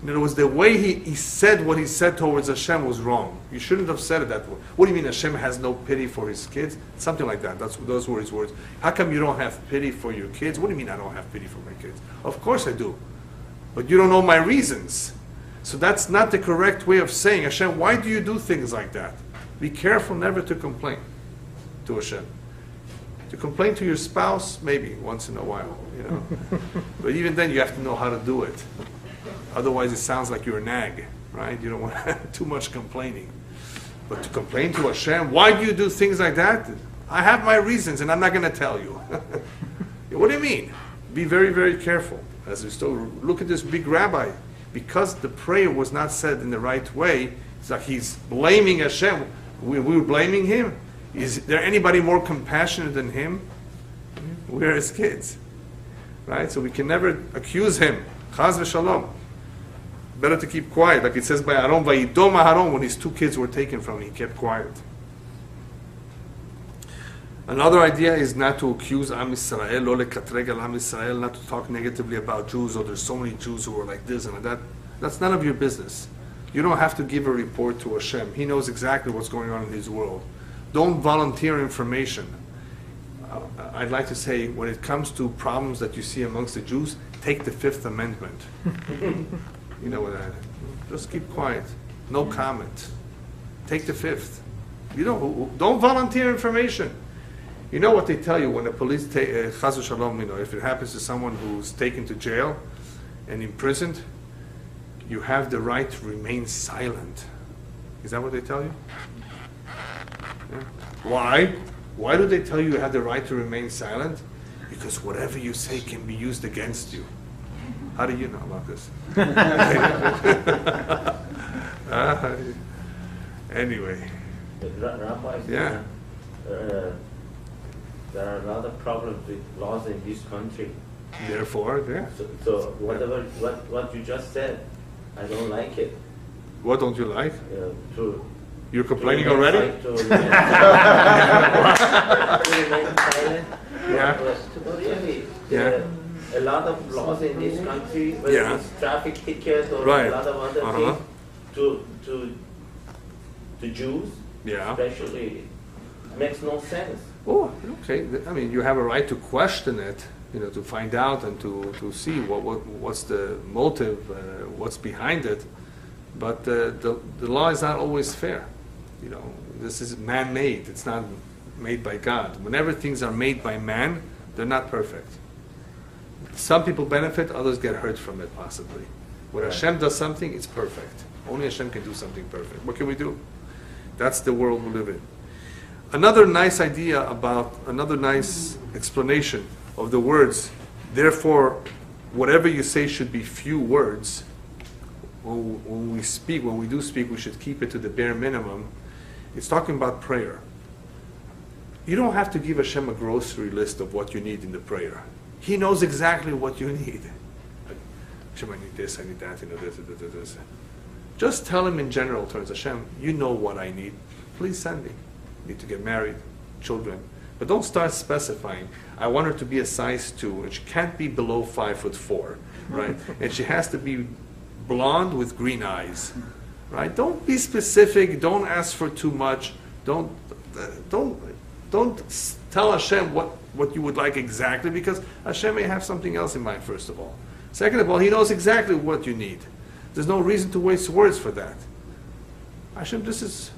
In other words, the way he said what he said towards Hashem was wrong. You shouldn't have said it that way. What do you mean Hashem has no pity for his kids? Something like that. Those were his words. How come you don't have pity for your kids? What do you mean I don't have pity for my kids? Of course I do. But you don't know my reasons. So that's not the correct way of saying, Hashem, why do you do things like that? Be careful never to complain to Hashem. To complain to your spouse, maybe once in a while, you know. But even then you have to know how to do it. Otherwise it sounds like you're a nag, right? You don't want too much complaining. But to complain to Hashem, why do you do things like that? I have my reasons and I'm not going to tell you. What do you mean? Be very, very careful. As we still look at this big rabbi, because the prayer was not said in the right way, it's like he's blaming Hashem. We were blaming him. Is there anybody more compassionate than him? We're his kids. Right? So we can never accuse him. Chaz v'shalom. Better to keep quiet. Like it says by Aaron, Vayidom Aaron, when his two kids were taken from him, he kept quiet. Another idea is not to accuse Am Yisrael, lo lekatreg al Am Yisrael, not to talk negatively about Jews, or there's so many Jews who are like this and like that. That's none of your business. You don't have to give a report to Hashem. He knows exactly what's going on in his world. Don't volunteer information. I'd like to say, when it comes to problems that you see amongst the Jews, take the Fifth Amendment. You know what I mean? Just keep quiet. No comment. Take the Fifth. You don't volunteer information. You know what they tell you when the police take, chas v'shalom, you know, if it happens to someone who's taken to jail and imprisoned, you have the right to remain silent. Is that what they tell you? Yeah. Why? Why do they tell you you have the right to remain silent? Because whatever you say can be used against you. How do you know about this? Anyway. Rabbi, yeah. There are a lot of problems with laws in this country. Therefore, yeah. So what you just said, I don't like it. What don't you like? You're complaining to already? To remain silent. Yeah. Really, Yeah. A lot of laws in this country, whether Yeah. it's traffic tickets or Right. a lot of other things, to Jews, Yeah. especially, makes no sense. Oh, okay. I mean, you have a right to question it, you know, to find out and to see what's the motive, what's behind it. But the law is not always fair. You know, this is man-made. It's not made by God. Whenever things are made by man, they're not perfect. Some people benefit, others get hurt from it, possibly. When Hashem does something, it's perfect. Only Hashem can do something perfect. What can we do? That's the world we live in. Another nice explanation of the words, therefore, whatever you say should be few words. When we do speak, we should keep it to the bare minimum. It's talking about prayer. You don't have to give Hashem a grocery list of what you need in the prayer. He knows exactly what you need. Hashem, I need this, I need that, this. Just tell him in general terms, Hashem, you know what I need. Please send me. I need to get married, children. But don't start specifying. I want her to be a size 2, and she can't be below 5'4", right? And she has to be blonde with green eyes, right? Don't be specific. Don't ask for too much. Don't tell Hashem what you would like exactly, because Hashem may have something else in mind, first of all. Second of all, He knows exactly what you need. There's no reason to waste words for that. Hashem, this is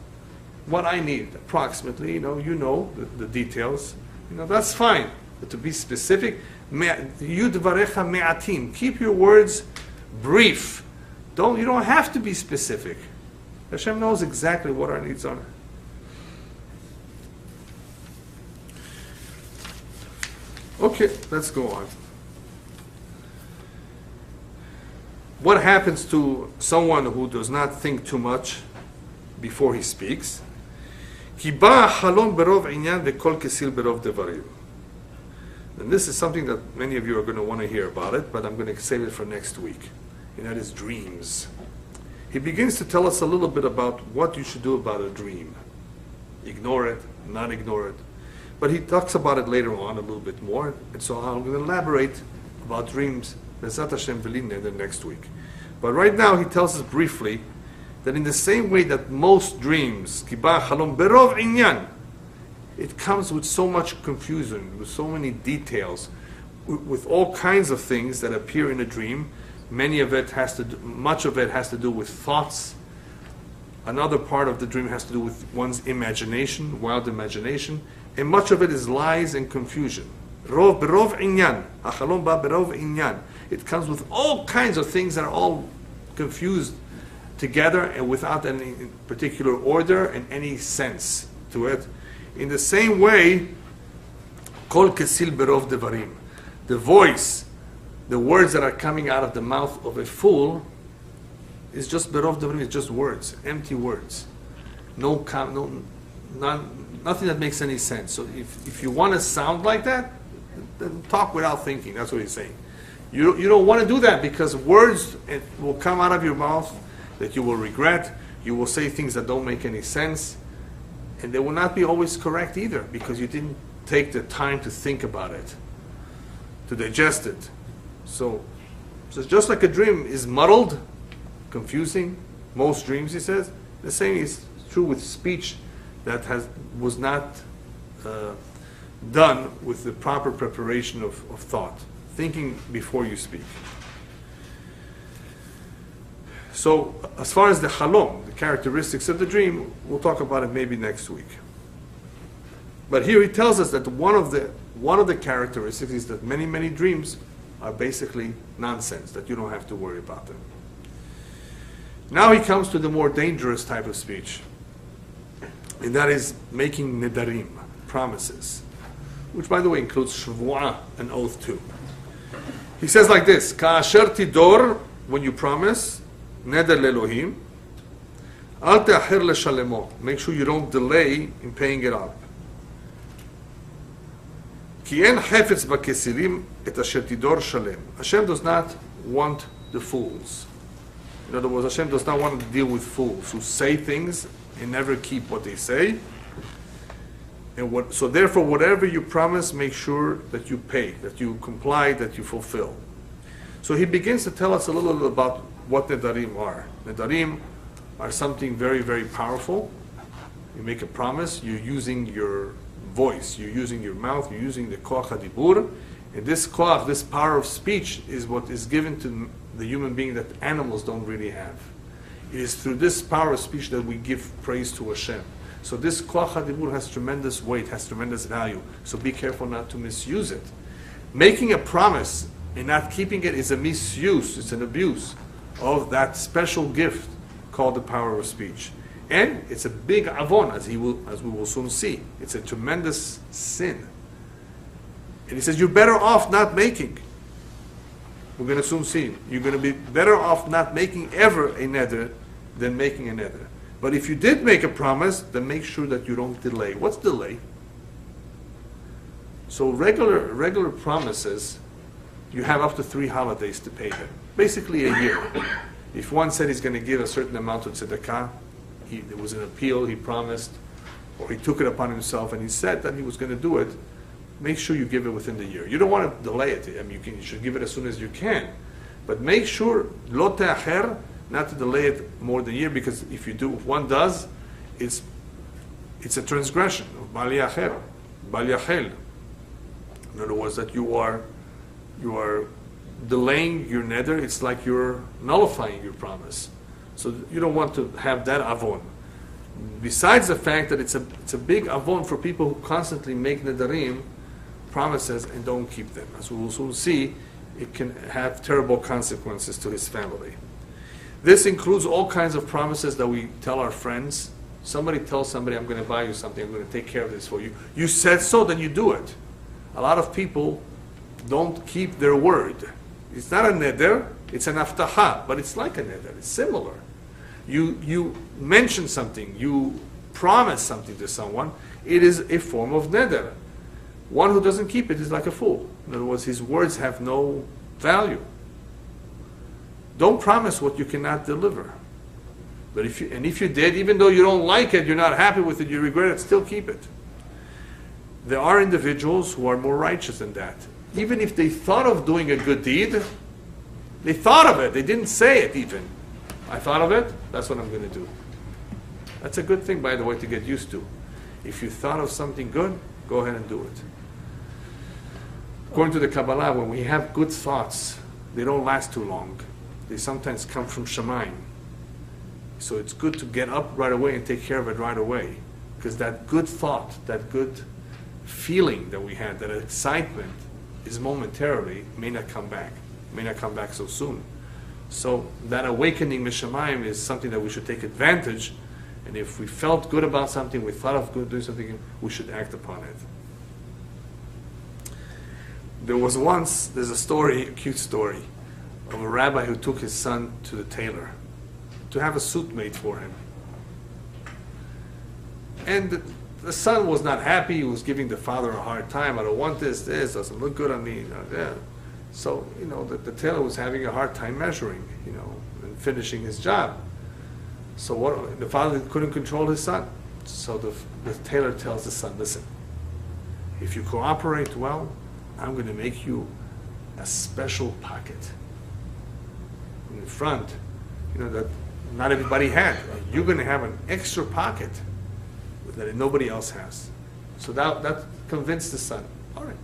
what I need, approximately. You know the details. That's fine. But to be specific, Yud Varecha Me'atim. Keep your words brief. You don't have to be specific. Hashem knows exactly what our needs are. Okay, let's go on. What happens to someone who does not think too much before he speaks? And this is something that many of you are going to want to hear about it, but I'm going to save it for next week. And that is dreams. he begins to tell us a little bit about what you should do about a dream. Ignore it, not ignore it. But he talks about it later on a little bit more, and so I'm going to elaborate about dreams Bezat Hashem the next week. But right now he tells us briefly that in the same way that most dreams, Kiba Halom Berov Inyan, it comes with so much confusion, with so many details, with all kinds of things that appear in a dream. Much of it has to do with thoughts. Another part of the dream has to do with one's imagination, wild imagination, and much of it is lies and confusion. Rov berov inyan, hachalom ba berov inyan. It comes with all kinds of things that are all confused together and without any particular order and any sense to it. In the same way, kol kesil berov devarim. The voice, the words that are coming out of the mouth of a fool is just berov devarim, it's just words, empty words. Nothing that makes any sense. So if you want to sound like that, then talk without thinking. That's what he's saying. You don't want to do that because words will come out of your mouth that you will regret. You will say things that don't make any sense. And they will not be always correct either because you didn't take the time to think about it, to digest it. So just like a dream is muddled, confusing, most dreams, he says, the same is true with speech that was not done with the proper preparation of thought, thinking before you speak. So as far as the halom, the characteristics of the dream, we'll talk about it maybe next week. But here he tells us that one of the characteristics is that many dreams are basically nonsense, that you don't have to worry about them. Now he comes to the more dangerous type of speech, and that is making nedarim, promises, which by the way includes shvuah, an oath too. He says like this, Ka'asher tidor, when you promise, neder le'Elohim, al te'achir le'shalemo, make sure you don't delay in paying it up. Ki en hefetz ba'kesilim et asher tidor shalem. Hashem does not want the fools. In other words, Hashem does not want to deal with fools who say things and never keep what they say. And so therefore, whatever you promise, make sure that you pay, that you comply, that you fulfill. So he begins to tell us a little bit about what nedarim are. Nedarim are something very, very powerful. You make a promise, you're using your voice, you're using your mouth, you're using the koach hadibur. And this koach, this power of speech, is what is given to the human being that animals don't really have. It is through this power of speech that we give praise to Hashem. So this koach hadibur has tremendous weight, has tremendous value. So be careful not to misuse it. Making a promise and not keeping it is a misuse, it's an abuse of that special gift called the power of speech. And it's a big avon, as we will soon see. It's a tremendous sin. And he says, you're better off not making. We're going to soon see. You're going to be better off not making ever a neder than making a neder. But if you did make a promise, then make sure that you don't delay. What's delay? So regular promises, you have up to 3 holidays to pay them. Basically a year. If one said he's going to give a certain amount of tzedakah, there was an appeal, he promised, or he took it upon himself and he said that he was going to do it, make sure you give it within the year. You don't want to delay it. I mean, you should give it as soon as you can. But make sure, lo te'acher, not to delay it more than a year, because if one does, it's a transgression of bal yacher, bal yachel. In other words, that you are delaying your neder. It's like you're nullifying your promise. So you don't want to have that avon. Besides the fact that it's a big avon for people who constantly make nedarim, promises, and don't keep them. As we will soon see, it can have terrible consequences to his family. This includes all kinds of promises that we tell our friends. Somebody tells somebody, I'm going to buy you something, I'm going to take care of this for you. You said so, then you do it. A lot of people don't keep their word. It's not a neder, it's an aftaha, but it's like a neder, it's similar. You mention something, you promise something to someone, it is a form of neder. One who doesn't keep it is like a fool. In other words, his words have no value. Don't promise what you cannot deliver. But if you did, even though you don't like it, you're not happy with it, you regret it, still keep it. There are individuals who are more righteous than that. Even if they thought of doing a good deed, they thought of it, they didn't say it even. I thought of it, that's what I'm going to do. That's a good thing, by the way, to get used to. If you thought of something good, go ahead and do it. According to the Kabbalah, when we have good thoughts, they don't last too long. They sometimes come from Shamayim. So it's good to get up right away and take care of it right away. Because that good thought, that good feeling that we had, that excitement, is momentarily, may not come back so soon. So that awakening Mishamayim is something that we should take advantage, and if we felt good about something, we thought of doing something, we should act upon it. There's a story, a cute story, of a rabbi who took his son to the tailor to have a suit made for him. And the son was not happy. He was giving the father a hard time. I don't want this doesn't look good on me. Yeah. So, the tailor was having a hard time measuring, and finishing his job. So the father couldn't control his son. So the tailor tells the son, listen, if you cooperate well, I'm going to make you a special pocket in the front, that not everybody had. You're going to have an extra pocket that nobody else has. So that convinced the son. All right.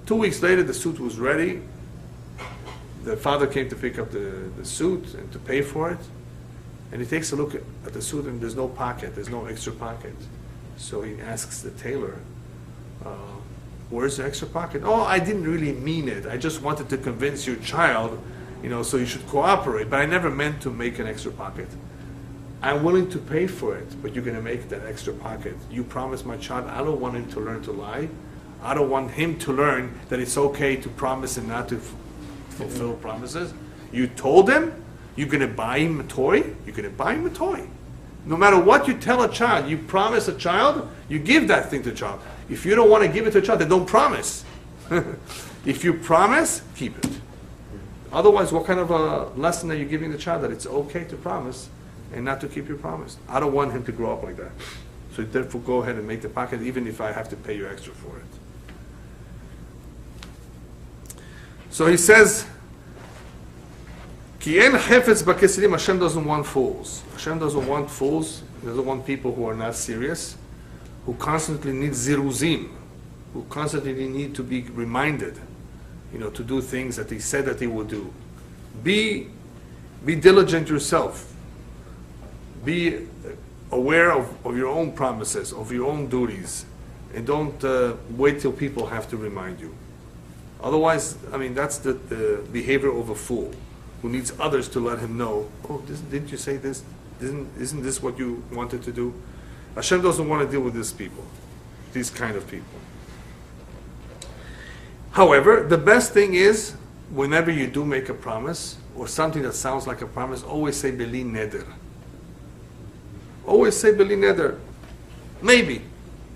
2 weeks later, the suit was ready. The father came to pick up the suit and to pay for it. And he takes a look at the suit, and there's no pocket. There's no extra pocket. So he asks the tailor, where's the extra pocket? Oh, I didn't really mean it. I just wanted to convince your child, so you should cooperate. But I never meant to make an extra pocket. I'm willing to pay for it, but you're going to make that extra pocket. You promised my child, I don't want him to learn to lie. I don't want him to learn that it's okay to promise and not to fulfill promises. You told him you're going to buy him a toy. You're going to buy him a toy. No matter what you tell a child, you promise a child, you give that thing to a child. If you don't want to give it to a child, then don't promise. If you promise, keep it. Otherwise, what kind of a lesson are you giving the child that it's okay to promise and not to keep your promise? I don't want him to grow up like that. So therefore, go ahead and make the pocket, even if I have to pay you extra for it. So he says, Ki en hefetz b'keserim, Hashem doesn't want fools. Hashem doesn't want fools. He doesn't want people who are not serious, who constantly need ziruzim, who constantly need to be reminded, to do things that he said that he would do. Be diligent yourself. Be aware of your own promises, of your own duties, and don't wait till people have to remind you. Otherwise, that's the behavior of a fool who needs others to let him know, oh, didn't you say this? Isn't this what you wanted to do? Hashem doesn't want to deal with these kind of people. However, the best thing is, whenever you do make a promise, or something that sounds like a promise, always say Beli Neder. Always say Beli Neder. Maybe,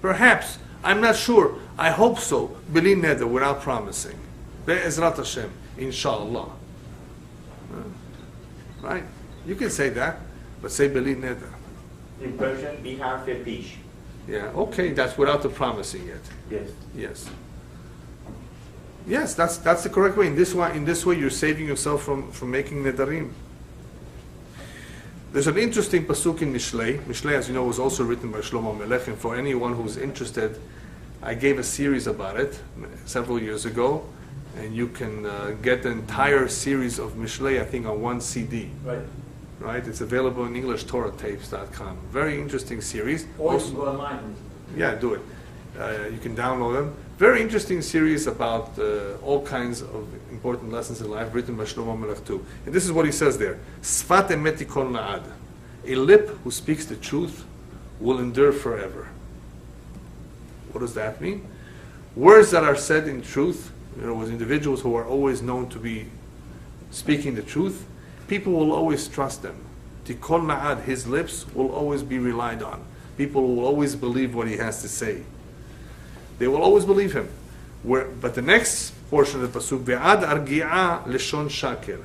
perhaps, I'm not sure, I hope so, Beli Neder, without promising. Be'ezrat Hashem, inshallah. Right? You can say that, but say Beli Neder. In Persian, bihar fepish. Yeah, okay, that's without the promising yet. Yes. Yes, that's the correct way. In this way, you're saving yourself from making nedarim. There's an interesting pasuk in Mishlei. Mishlei, as you know, was also written by Shlomo Melech, and for anyone who's interested, I gave a series about it several years ago, and you can get the entire series of Mishlei, I think, on one CD. Right? It's available in EnglishTorahTapes.com. Very interesting series. Or you can go online. Yeah, do it. You can download them. Very interesting series about all kinds of important lessons in life, written by Shlomo Melech too. And this is what he says there: Sfat emet tikon la'ad. A lip who speaks the truth will endure forever. What does that mean? Words that are said in truth, with individuals who are always known to be speaking the truth, people will always trust them. Tikon la'ad, his lips will always be relied on. People will always believe what he has to say. They will always believe him. But the next portion of the pasuk, ve'ad argi'a leshon shaker.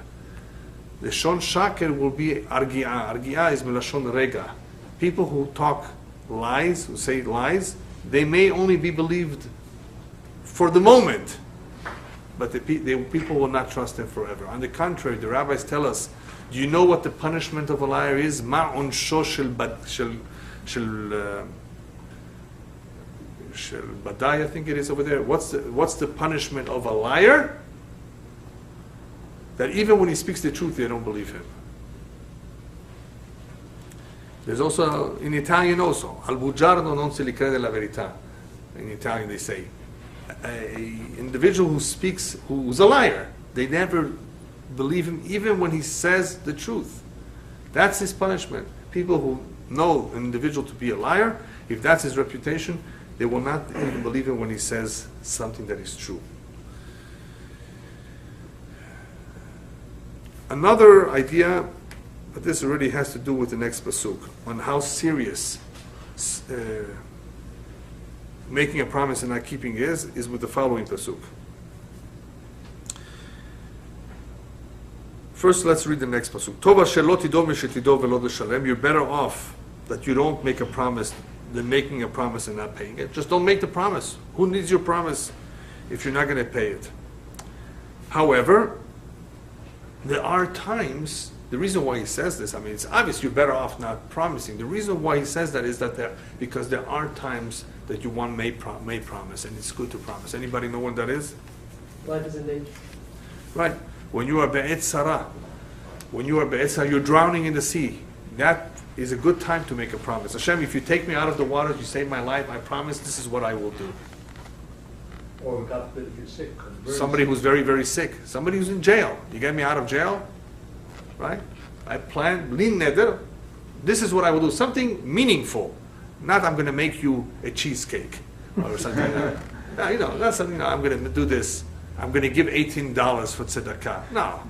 Lashon shaker will be argi'ah. Argi'ah is melashon rega. People who talk lies, who say lies, they may only be believed for the moment, but the people will not trust them forever. On the contrary, the rabbis tell us, do you know what the punishment of a liar is? Ma'unsho shel badai, I think it is over there. What's the punishment of a liar? That even when he speaks the truth, they don't believe him. There's also, in Italian also, al bugiardo non se li crede la verità. In Italian they say, an individual who speaks, who's a liar, they never believe him even when he says the truth. That's his punishment. People who know an individual to be a liar, if that's his reputation, they will not even believe him when he says something that is true. Another idea, but this already has to do with the next pasuk, on how serious making a promise and not keeping is with the following pasuk. First, let's read the next pasuk. Tova shelo tidov mishetidov velo l'shalem. You're better off that you don't make a promise than making a promise and not paying it. Just don't make the promise. Who needs your promise if you're not going to pay it? However, there are times, the reason why he says this, I mean, it's obvious you're better off not promising. The reason why he says that is that because there are times that you want made promise, and it's good to promise. Anybody know when that is? Life is in danger. Right. When you are be'et sarah, you're drowning in the sea. That is a good time to make a promise. Hashem, if you take me out of the water, you save my life, I promise this is what I will do. Or God forbid if you're sick. Somebody who's very, very sick. Somebody who's in jail. You get me out of jail, right? I plan, lin neder, this is what I will do. Something meaningful. Not I'm going to make you a cheesecake or something like that. No, you know, that's something, I'm going to do this. I'm going to give $18 for tzedakah. No.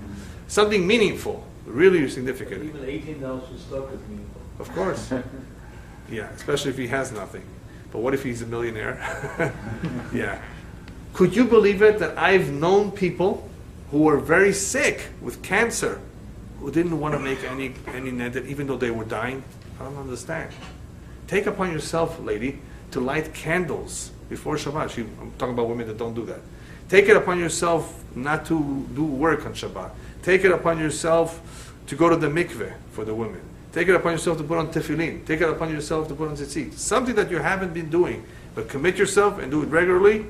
Something meaningful, really significant. Even $18 for stock is meaningful. Of course. Yeah, especially if he has nothing. But what if he's a millionaire? Yeah. Could you believe it that I've known people who were very sick with cancer who didn't want to make any neder even though they were dying? I don't understand. Take upon yourself, lady, to light candles before Shabbat. I'm talking about women that don't do that. Take it upon yourself not to do work on Shabbat. Take it upon yourself to go to the mikveh for the women. Take it upon yourself to put on tefillin. Take it upon yourself to put on tzitzit. Something that you haven't been doing, but commit yourself and do it regularly.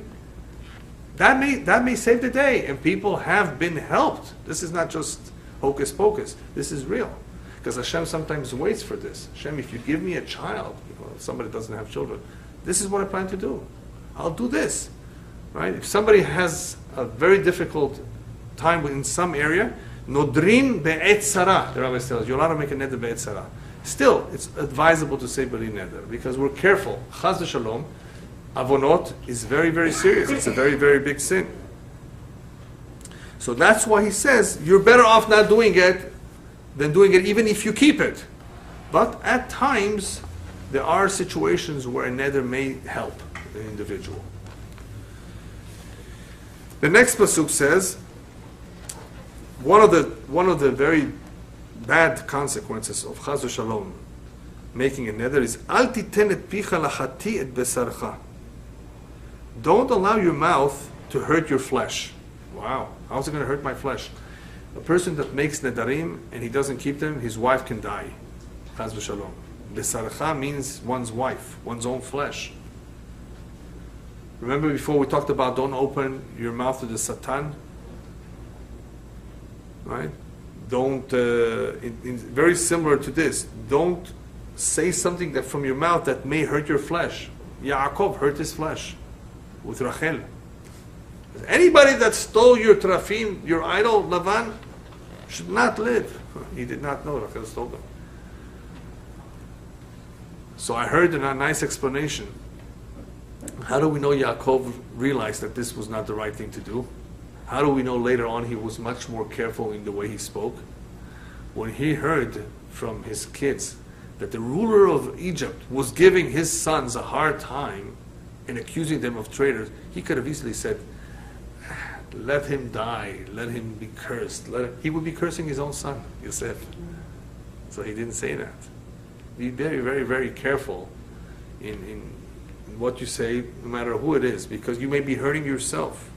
That may save the day, and people have been helped. This is not just hocus pocus. This is real. Because Hashem sometimes waits for this. Hashem, if you give me a child, somebody doesn't have children, this is what I plan to do. I'll do this. Right? If somebody has a very difficult time in some area, nodrin be'et sarah, the rabbi tells you're allowed to make a neder be'et sarah. Still, it's advisable to say b'li neder, because we're careful. Chaz v'shalom, avonot is very, very serious. It's a very, very big sin. So that's why he says, you're better off not doing it than doing it even if you keep it. But at times, there are situations where a neder may help an individual. The next pasuk says, one of the very bad consequences of chaz v'shalom, making a neder, is al titen et picha lachati et besarcha. Don't allow your mouth to hurt your flesh. Wow, how's it going to hurt my flesh? A person that makes nedarim and he doesn't keep them, his wife can die. Chaz v'shalom. Besarcha means one's wife, one's own flesh. Remember before we talked about don't open your mouth to the Satan? Right? Don't, very similar to this, don't say something that from your mouth that may hurt your flesh. Yaakov hurt his flesh with Rachel. Anybody that stole your trafim, your idol, Lavan, should not live. He did not know Rachel stole them. So I heard a nice explanation. How do we know Yaakov realized that this was not the right thing to do? How do we know later on he was much more careful in the way he spoke? When he heard from his kids that the ruler of Egypt was giving his sons a hard time and accusing them of traitors, he could have easily said, let him die, let him be cursed. He would be cursing his own son, Yosef. So he didn't say that. Be very, very, very careful in what you say, no matter who it is, because you may be hurting yourself.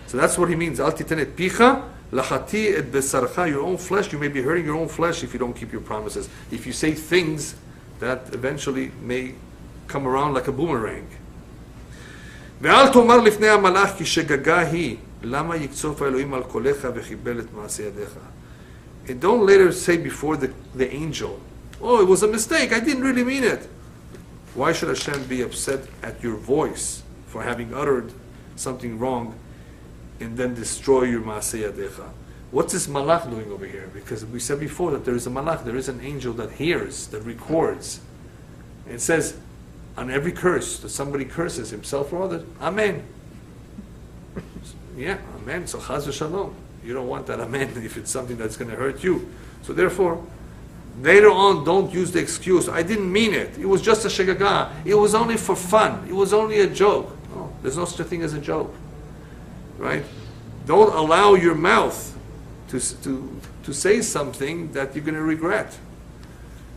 So that's what he means. Al titen et picha, lachati et besarcha, your own flesh. You may be hurting your own flesh if you don't keep your promises. If you say things that eventually may come around like a boomerang. ואל תאמר לפני המלאך כי שגגה היא, למה יקצוף האלוהים על קולך וחיבל את מעשה ידיך. And don't later say before the angel, oh, it was a mistake, I didn't really mean it. Why should Hashem be upset at your voice for having uttered something wrong and then destroy your Maaseh Yadecha? What's this malach doing over here? Because we said before that there is a malach, there is an angel that hears, that records. And it says, on every curse that somebody curses himself or others, Amen. Yeah, Amen. So chaz v'shalom. You don't want that Amen if it's something that's going to hurt you. So therefore, later on, don't use the excuse, I didn't mean it. It was just a shegagah. It was only for fun. It was only a joke. No, there's no such a thing as a joke. Right? Don't allow your mouth to say something that you're going to regret.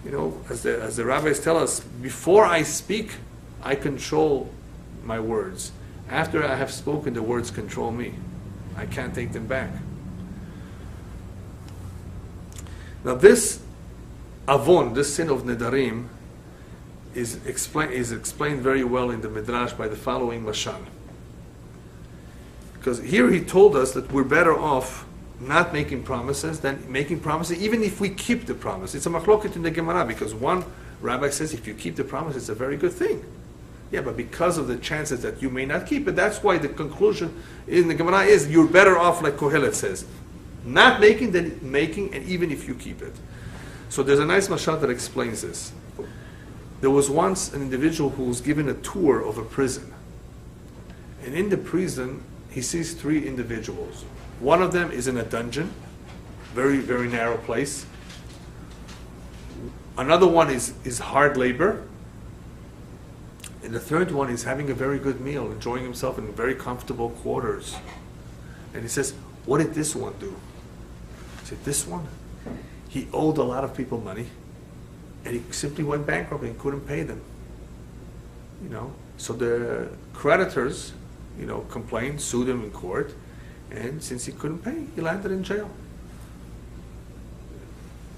You know, as the rabbis tell us, before I speak, I control my words. After I have spoken, the words control me. I can't take them back. Now this avon, this sin of nedarim, is explained very well in the Midrash by the following mashal. Because here he told us that we're better off not making promises than making promises, even if we keep the promise. It's a machloket in the Gemara, because one rabbi says if you keep the promise, it's a very good thing. Yeah, but because of the chances that you may not keep it, that's why the conclusion in the Gemara is you're better off, like Kohelet says, not making than making, and even if you keep it. So there's a nice mashal that explains this. There was once an individual who was given a tour of a prison. And in the prison, he sees three individuals. One of them is in a dungeon, very, very narrow place. Another one is hard labor. And the third one is having a very good meal, enjoying himself in very comfortable quarters. And he says, what did this one do? He said, this one? He owed a lot of people money, and he simply went bankrupt and couldn't pay them. You know, so the creditors, you know, complained, sued him in court, and since he couldn't pay, he landed in jail.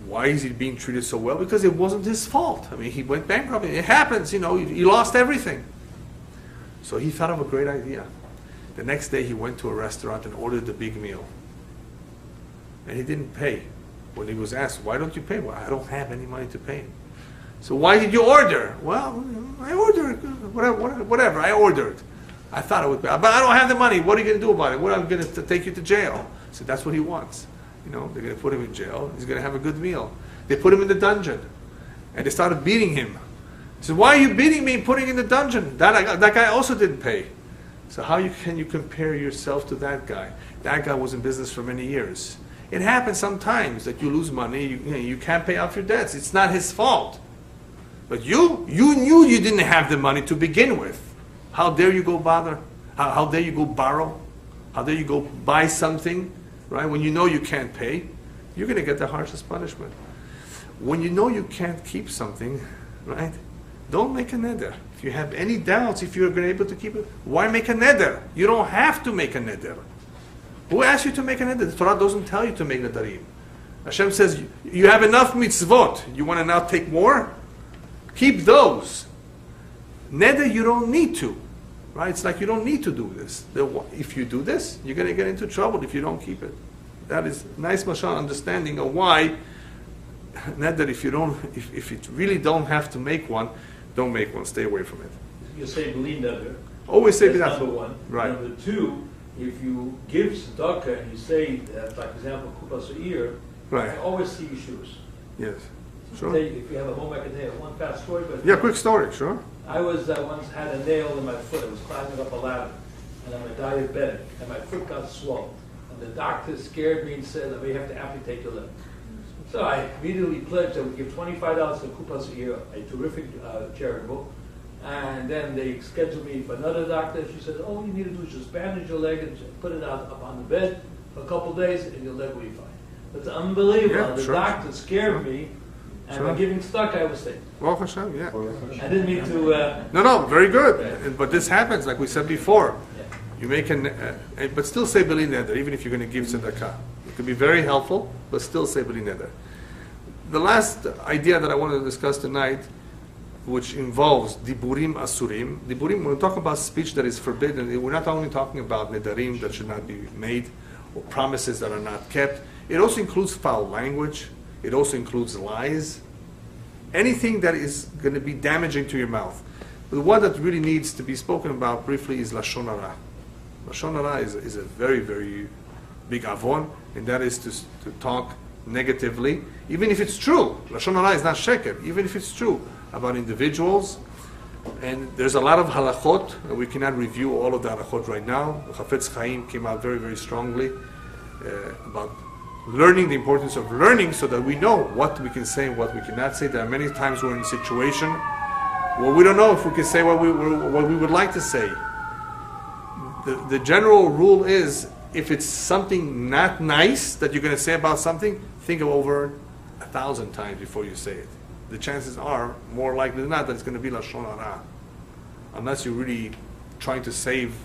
Why is he being treated so well? Because it wasn't his fault. I mean, he went bankrupt. It happens, you know, he lost everything. So he thought of a great idea. The next day he went to a restaurant and ordered the big meal. And he didn't pay. When he was asked, why don't you pay? Well, I don't have any money to pay. So why did you order? Well, I ordered, whatever, I ordered. I thought it would be, but I don't have the money. What are you going to do about it? What am I going to take you to jail? So that's what he wants. You know, they're going to put him in jail. He's going to have a good meal. They put him in the dungeon, and they started beating him. He said, "Why are you beating me and putting in the dungeon? That guy also didn't pay." So how can you compare yourself to that guy? That guy was in business for many years. It happens sometimes that you lose money. You can't pay off your debts. It's not his fault. But you knew you didn't have the money to begin with. How dare you go bother? How dare you go borrow? How dare you go buy something, right? When you know you can't pay, you're going to get the harshest punishment. When you know you can't keep something, right? Don't make a neder. If you have any doubts if you're going to be able to keep it, why make a neder? You don't have to make a neder. Who asked you to make a neder? The Torah doesn't tell you to make nedarim. Hashem says, you have enough mitzvot. You want to now take more? Keep those. Neder, you don't need to. Right? It's like you don't need to do this. If you do this, you're going to get into trouble if you don't keep it. That is nice mashal understanding of why neder, if you really don't have to make one, don't make one. Stay away from it. You say beli neder. Always say that's that. number one. Right. Number two, if you give tzedakah and you say, that, like example, kupas ear, Right. I always see your shoes. Yes. Sure. If you have a moment, I can tell you one fast story. But Yeah, quick story, sure. I was once had a nail in my foot. I was climbing up a ladder, and I'm a diabetic, and my foot got swollen. And the doctor scared me and said, "I may have to amputate your leg." So I immediately pledged I would give $25 to Kupas a year, a terrific charitable, And then they scheduled me for another doctor. She said, all you need to do is just bandage your leg and just put it out up on the bed for a couple of days and your leg will be fine. It's unbelievable. Yeah, The sure. doctor scared me, and Sure. when getting stuck, I was sick. Well, Hashem, yeah. I didn't mean to... No, very good. But this happens, like we said before. yeah. You make but still say B'li Neder, even if you're going to give tzedakah. It can be very helpful, but still say B'li Neder. The last idea that I want to discuss tonight, which involves diburim asurim. Diburim, when we talk about speech that is forbidden, we're not only talking about nedarim that should not be made, or promises that are not kept. It also includes foul language. It also includes lies. Anything that is going to be damaging to your mouth. The one that really needs to be spoken about briefly is Lashon Hara. Lashon Hara is a very, very big avon, and that is to talk negatively, even if it's true. Lashon Hara is not sheker, even if it's true about individuals. And there's a lot of halachot, and we cannot review all of the halachot right now. The Chafetz Chaim came out very, very strongly about learning, the importance of learning, so that we know what we can say and what we cannot say. There are many times we're in a situation where we don't know if we can say what we would like to say. The general rule is, if it's something not nice that you're going to say about something, think over 1,000 times before you say it. The chances are, more likely than not, that it's going to be Lashon Hara. Unless you're really trying to save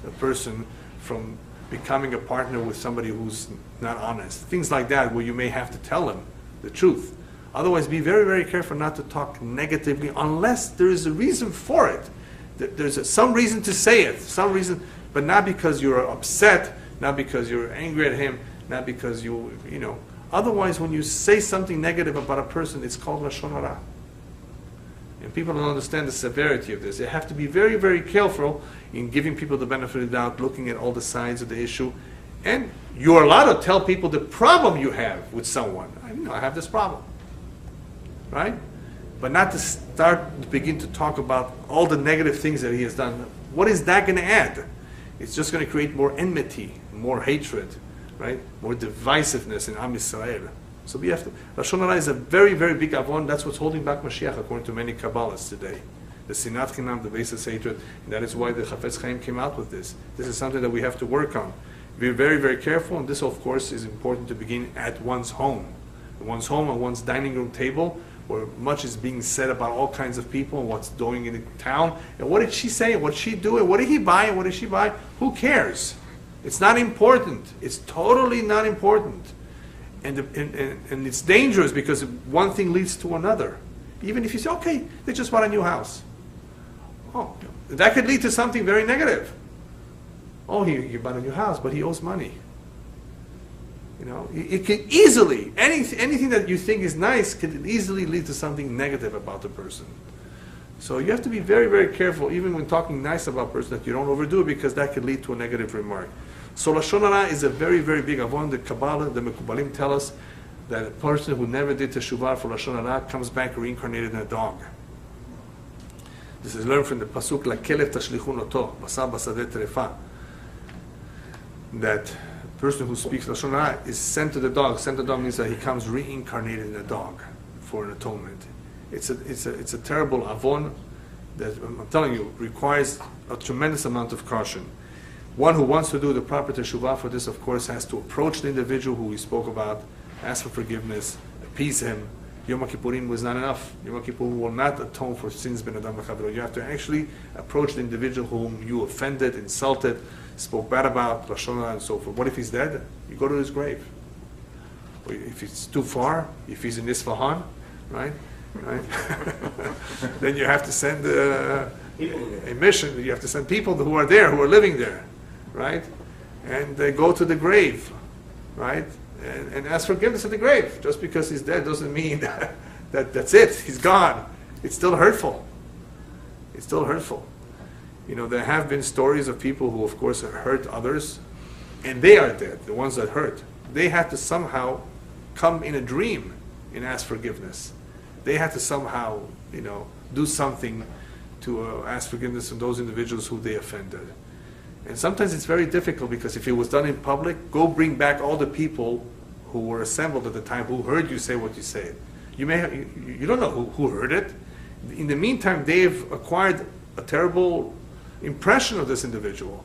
a person from becoming a partner with somebody who's not honest. Things like that, where you may have to tell them the truth. Otherwise, be very, very careful not to talk negatively unless there is a reason for it. There's some reason to say it, some reason, but not because you're upset, not because you're angry at him, not because you know. Otherwise, when you say something negative about a person, it's called Lashon Hara. And people don't understand the severity of this. They have to be very, very careful in giving people the benefit of the doubt, looking at all the sides of the issue. And you're allowed to tell people the problem you have with someone. I have this problem. Right? But not to begin to talk about all the negative things that he has done. What is that going to add? It's just going to create more enmity, more hatred, right? More divisiveness in Am Yisrael. So we have to. Lashon Hara is a very, very big avon. That's what's holding back Mashiach, according to many Kabbalists today. The Sinat Chinam, the basis hatred, and that is why the Chafetz Chaim came out with this. This is something that we have to work on. Be very, very careful, and this, of course, is important to begin at one's home. One's home, on one's dining room table, where much is being said about all kinds of people and what's going in the town. And what did she say? What did she do? And what did he buy? And what did she buy? Who cares? It's not important. It's totally not important. And it's dangerous because one thing leads to another. Even if you say, okay, they just bought a new house. Oh, that could lead to something very negative. Oh, he bought a new house, but he owes money. You know, it can easily, anything that you think is nice can easily lead to something negative about the person. So you have to be very, very careful, even when talking nice about a person, that you don't overdo it, because that could lead to a negative remark. So Lashon Hara is a very, very big avon. The Kabbalah, the Mekubalim tell us that a person who never did Teshuvah for Lashon Hara comes back reincarnated in a dog. This is learned from the pasuk Lakelev Tashlichun Oto Basar Basadeh Terefa. That person who speaks Lashon Hara is sent to the dog. Sent to the dog means that he comes reincarnated in a dog for an atonement. It's a terrible avon that, I'm telling you, requires a tremendous amount of caution. One who wants to do the proper teshuvah for this, of course, has to approach the individual who we spoke about, ask for forgiveness, appease him. Yom Kippurim was not enough. Yom Kippur will not atone for sins ben adam v'chavro. You have to actually approach the individual whom you offended, insulted, spoke bad about, Lashon Hara, and so forth. What if he's dead? You go to his grave. Or if it's too far, if he's in Isfahan, right? Then you have to send a mission. You have to send people who are there, who are living there, right? And they go to the grave, right? And ask forgiveness at the grave. Just because he's dead doesn't mean that's it. He's gone. It's still hurtful. It's still hurtful. You know, there have been stories of people who, of course, hurt others, and they are dead, the ones that hurt. They had to somehow come in a dream and ask forgiveness. They had to somehow, do something to ask forgiveness from those individuals who they offended. And sometimes it's very difficult, because if it was done in public, go bring back all the people who were assembled at the time who heard you say what you said. You don't know who heard it. In the meantime, they've acquired a terrible impression of this individual.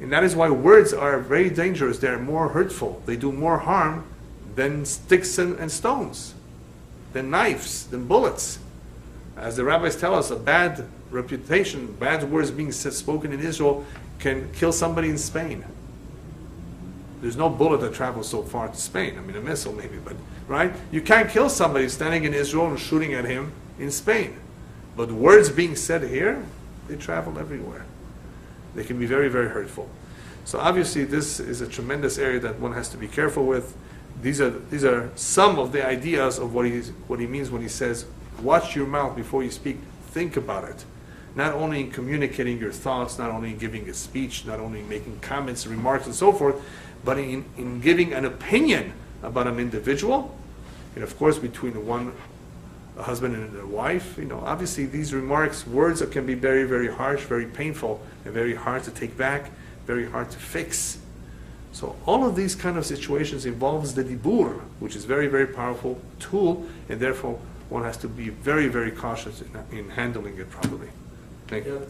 And that is why words are very dangerous. They're more hurtful. They do more harm than sticks and stones, than knives, than bullets. As the rabbis tell us, a bad reputation, bad words being spoken in Israel can kill somebody in Spain. There's no bullet that travels so far to Spain. I mean, a missile maybe, but, right? You can't kill somebody standing in Israel and shooting at him in Spain. But words being said here, they travel everywhere. They can be very, very hurtful. So obviously this is a tremendous area that one has to be careful with. These are some of the ideas of what he means when he says, watch your mouth before you speak. Think about it. Not only in communicating your thoughts, not only in giving a speech, not only in making comments, remarks, and so forth, but in giving an opinion about an individual. And of course, between a husband and a wife, obviously these remarks, words that can be very, very harsh, very painful, and very hard to take back, very hard to fix. So all of these kind of situations involves the dibur, which is a very, very powerful tool, and therefore one has to be very, very cautious in handling it properly. Thank you.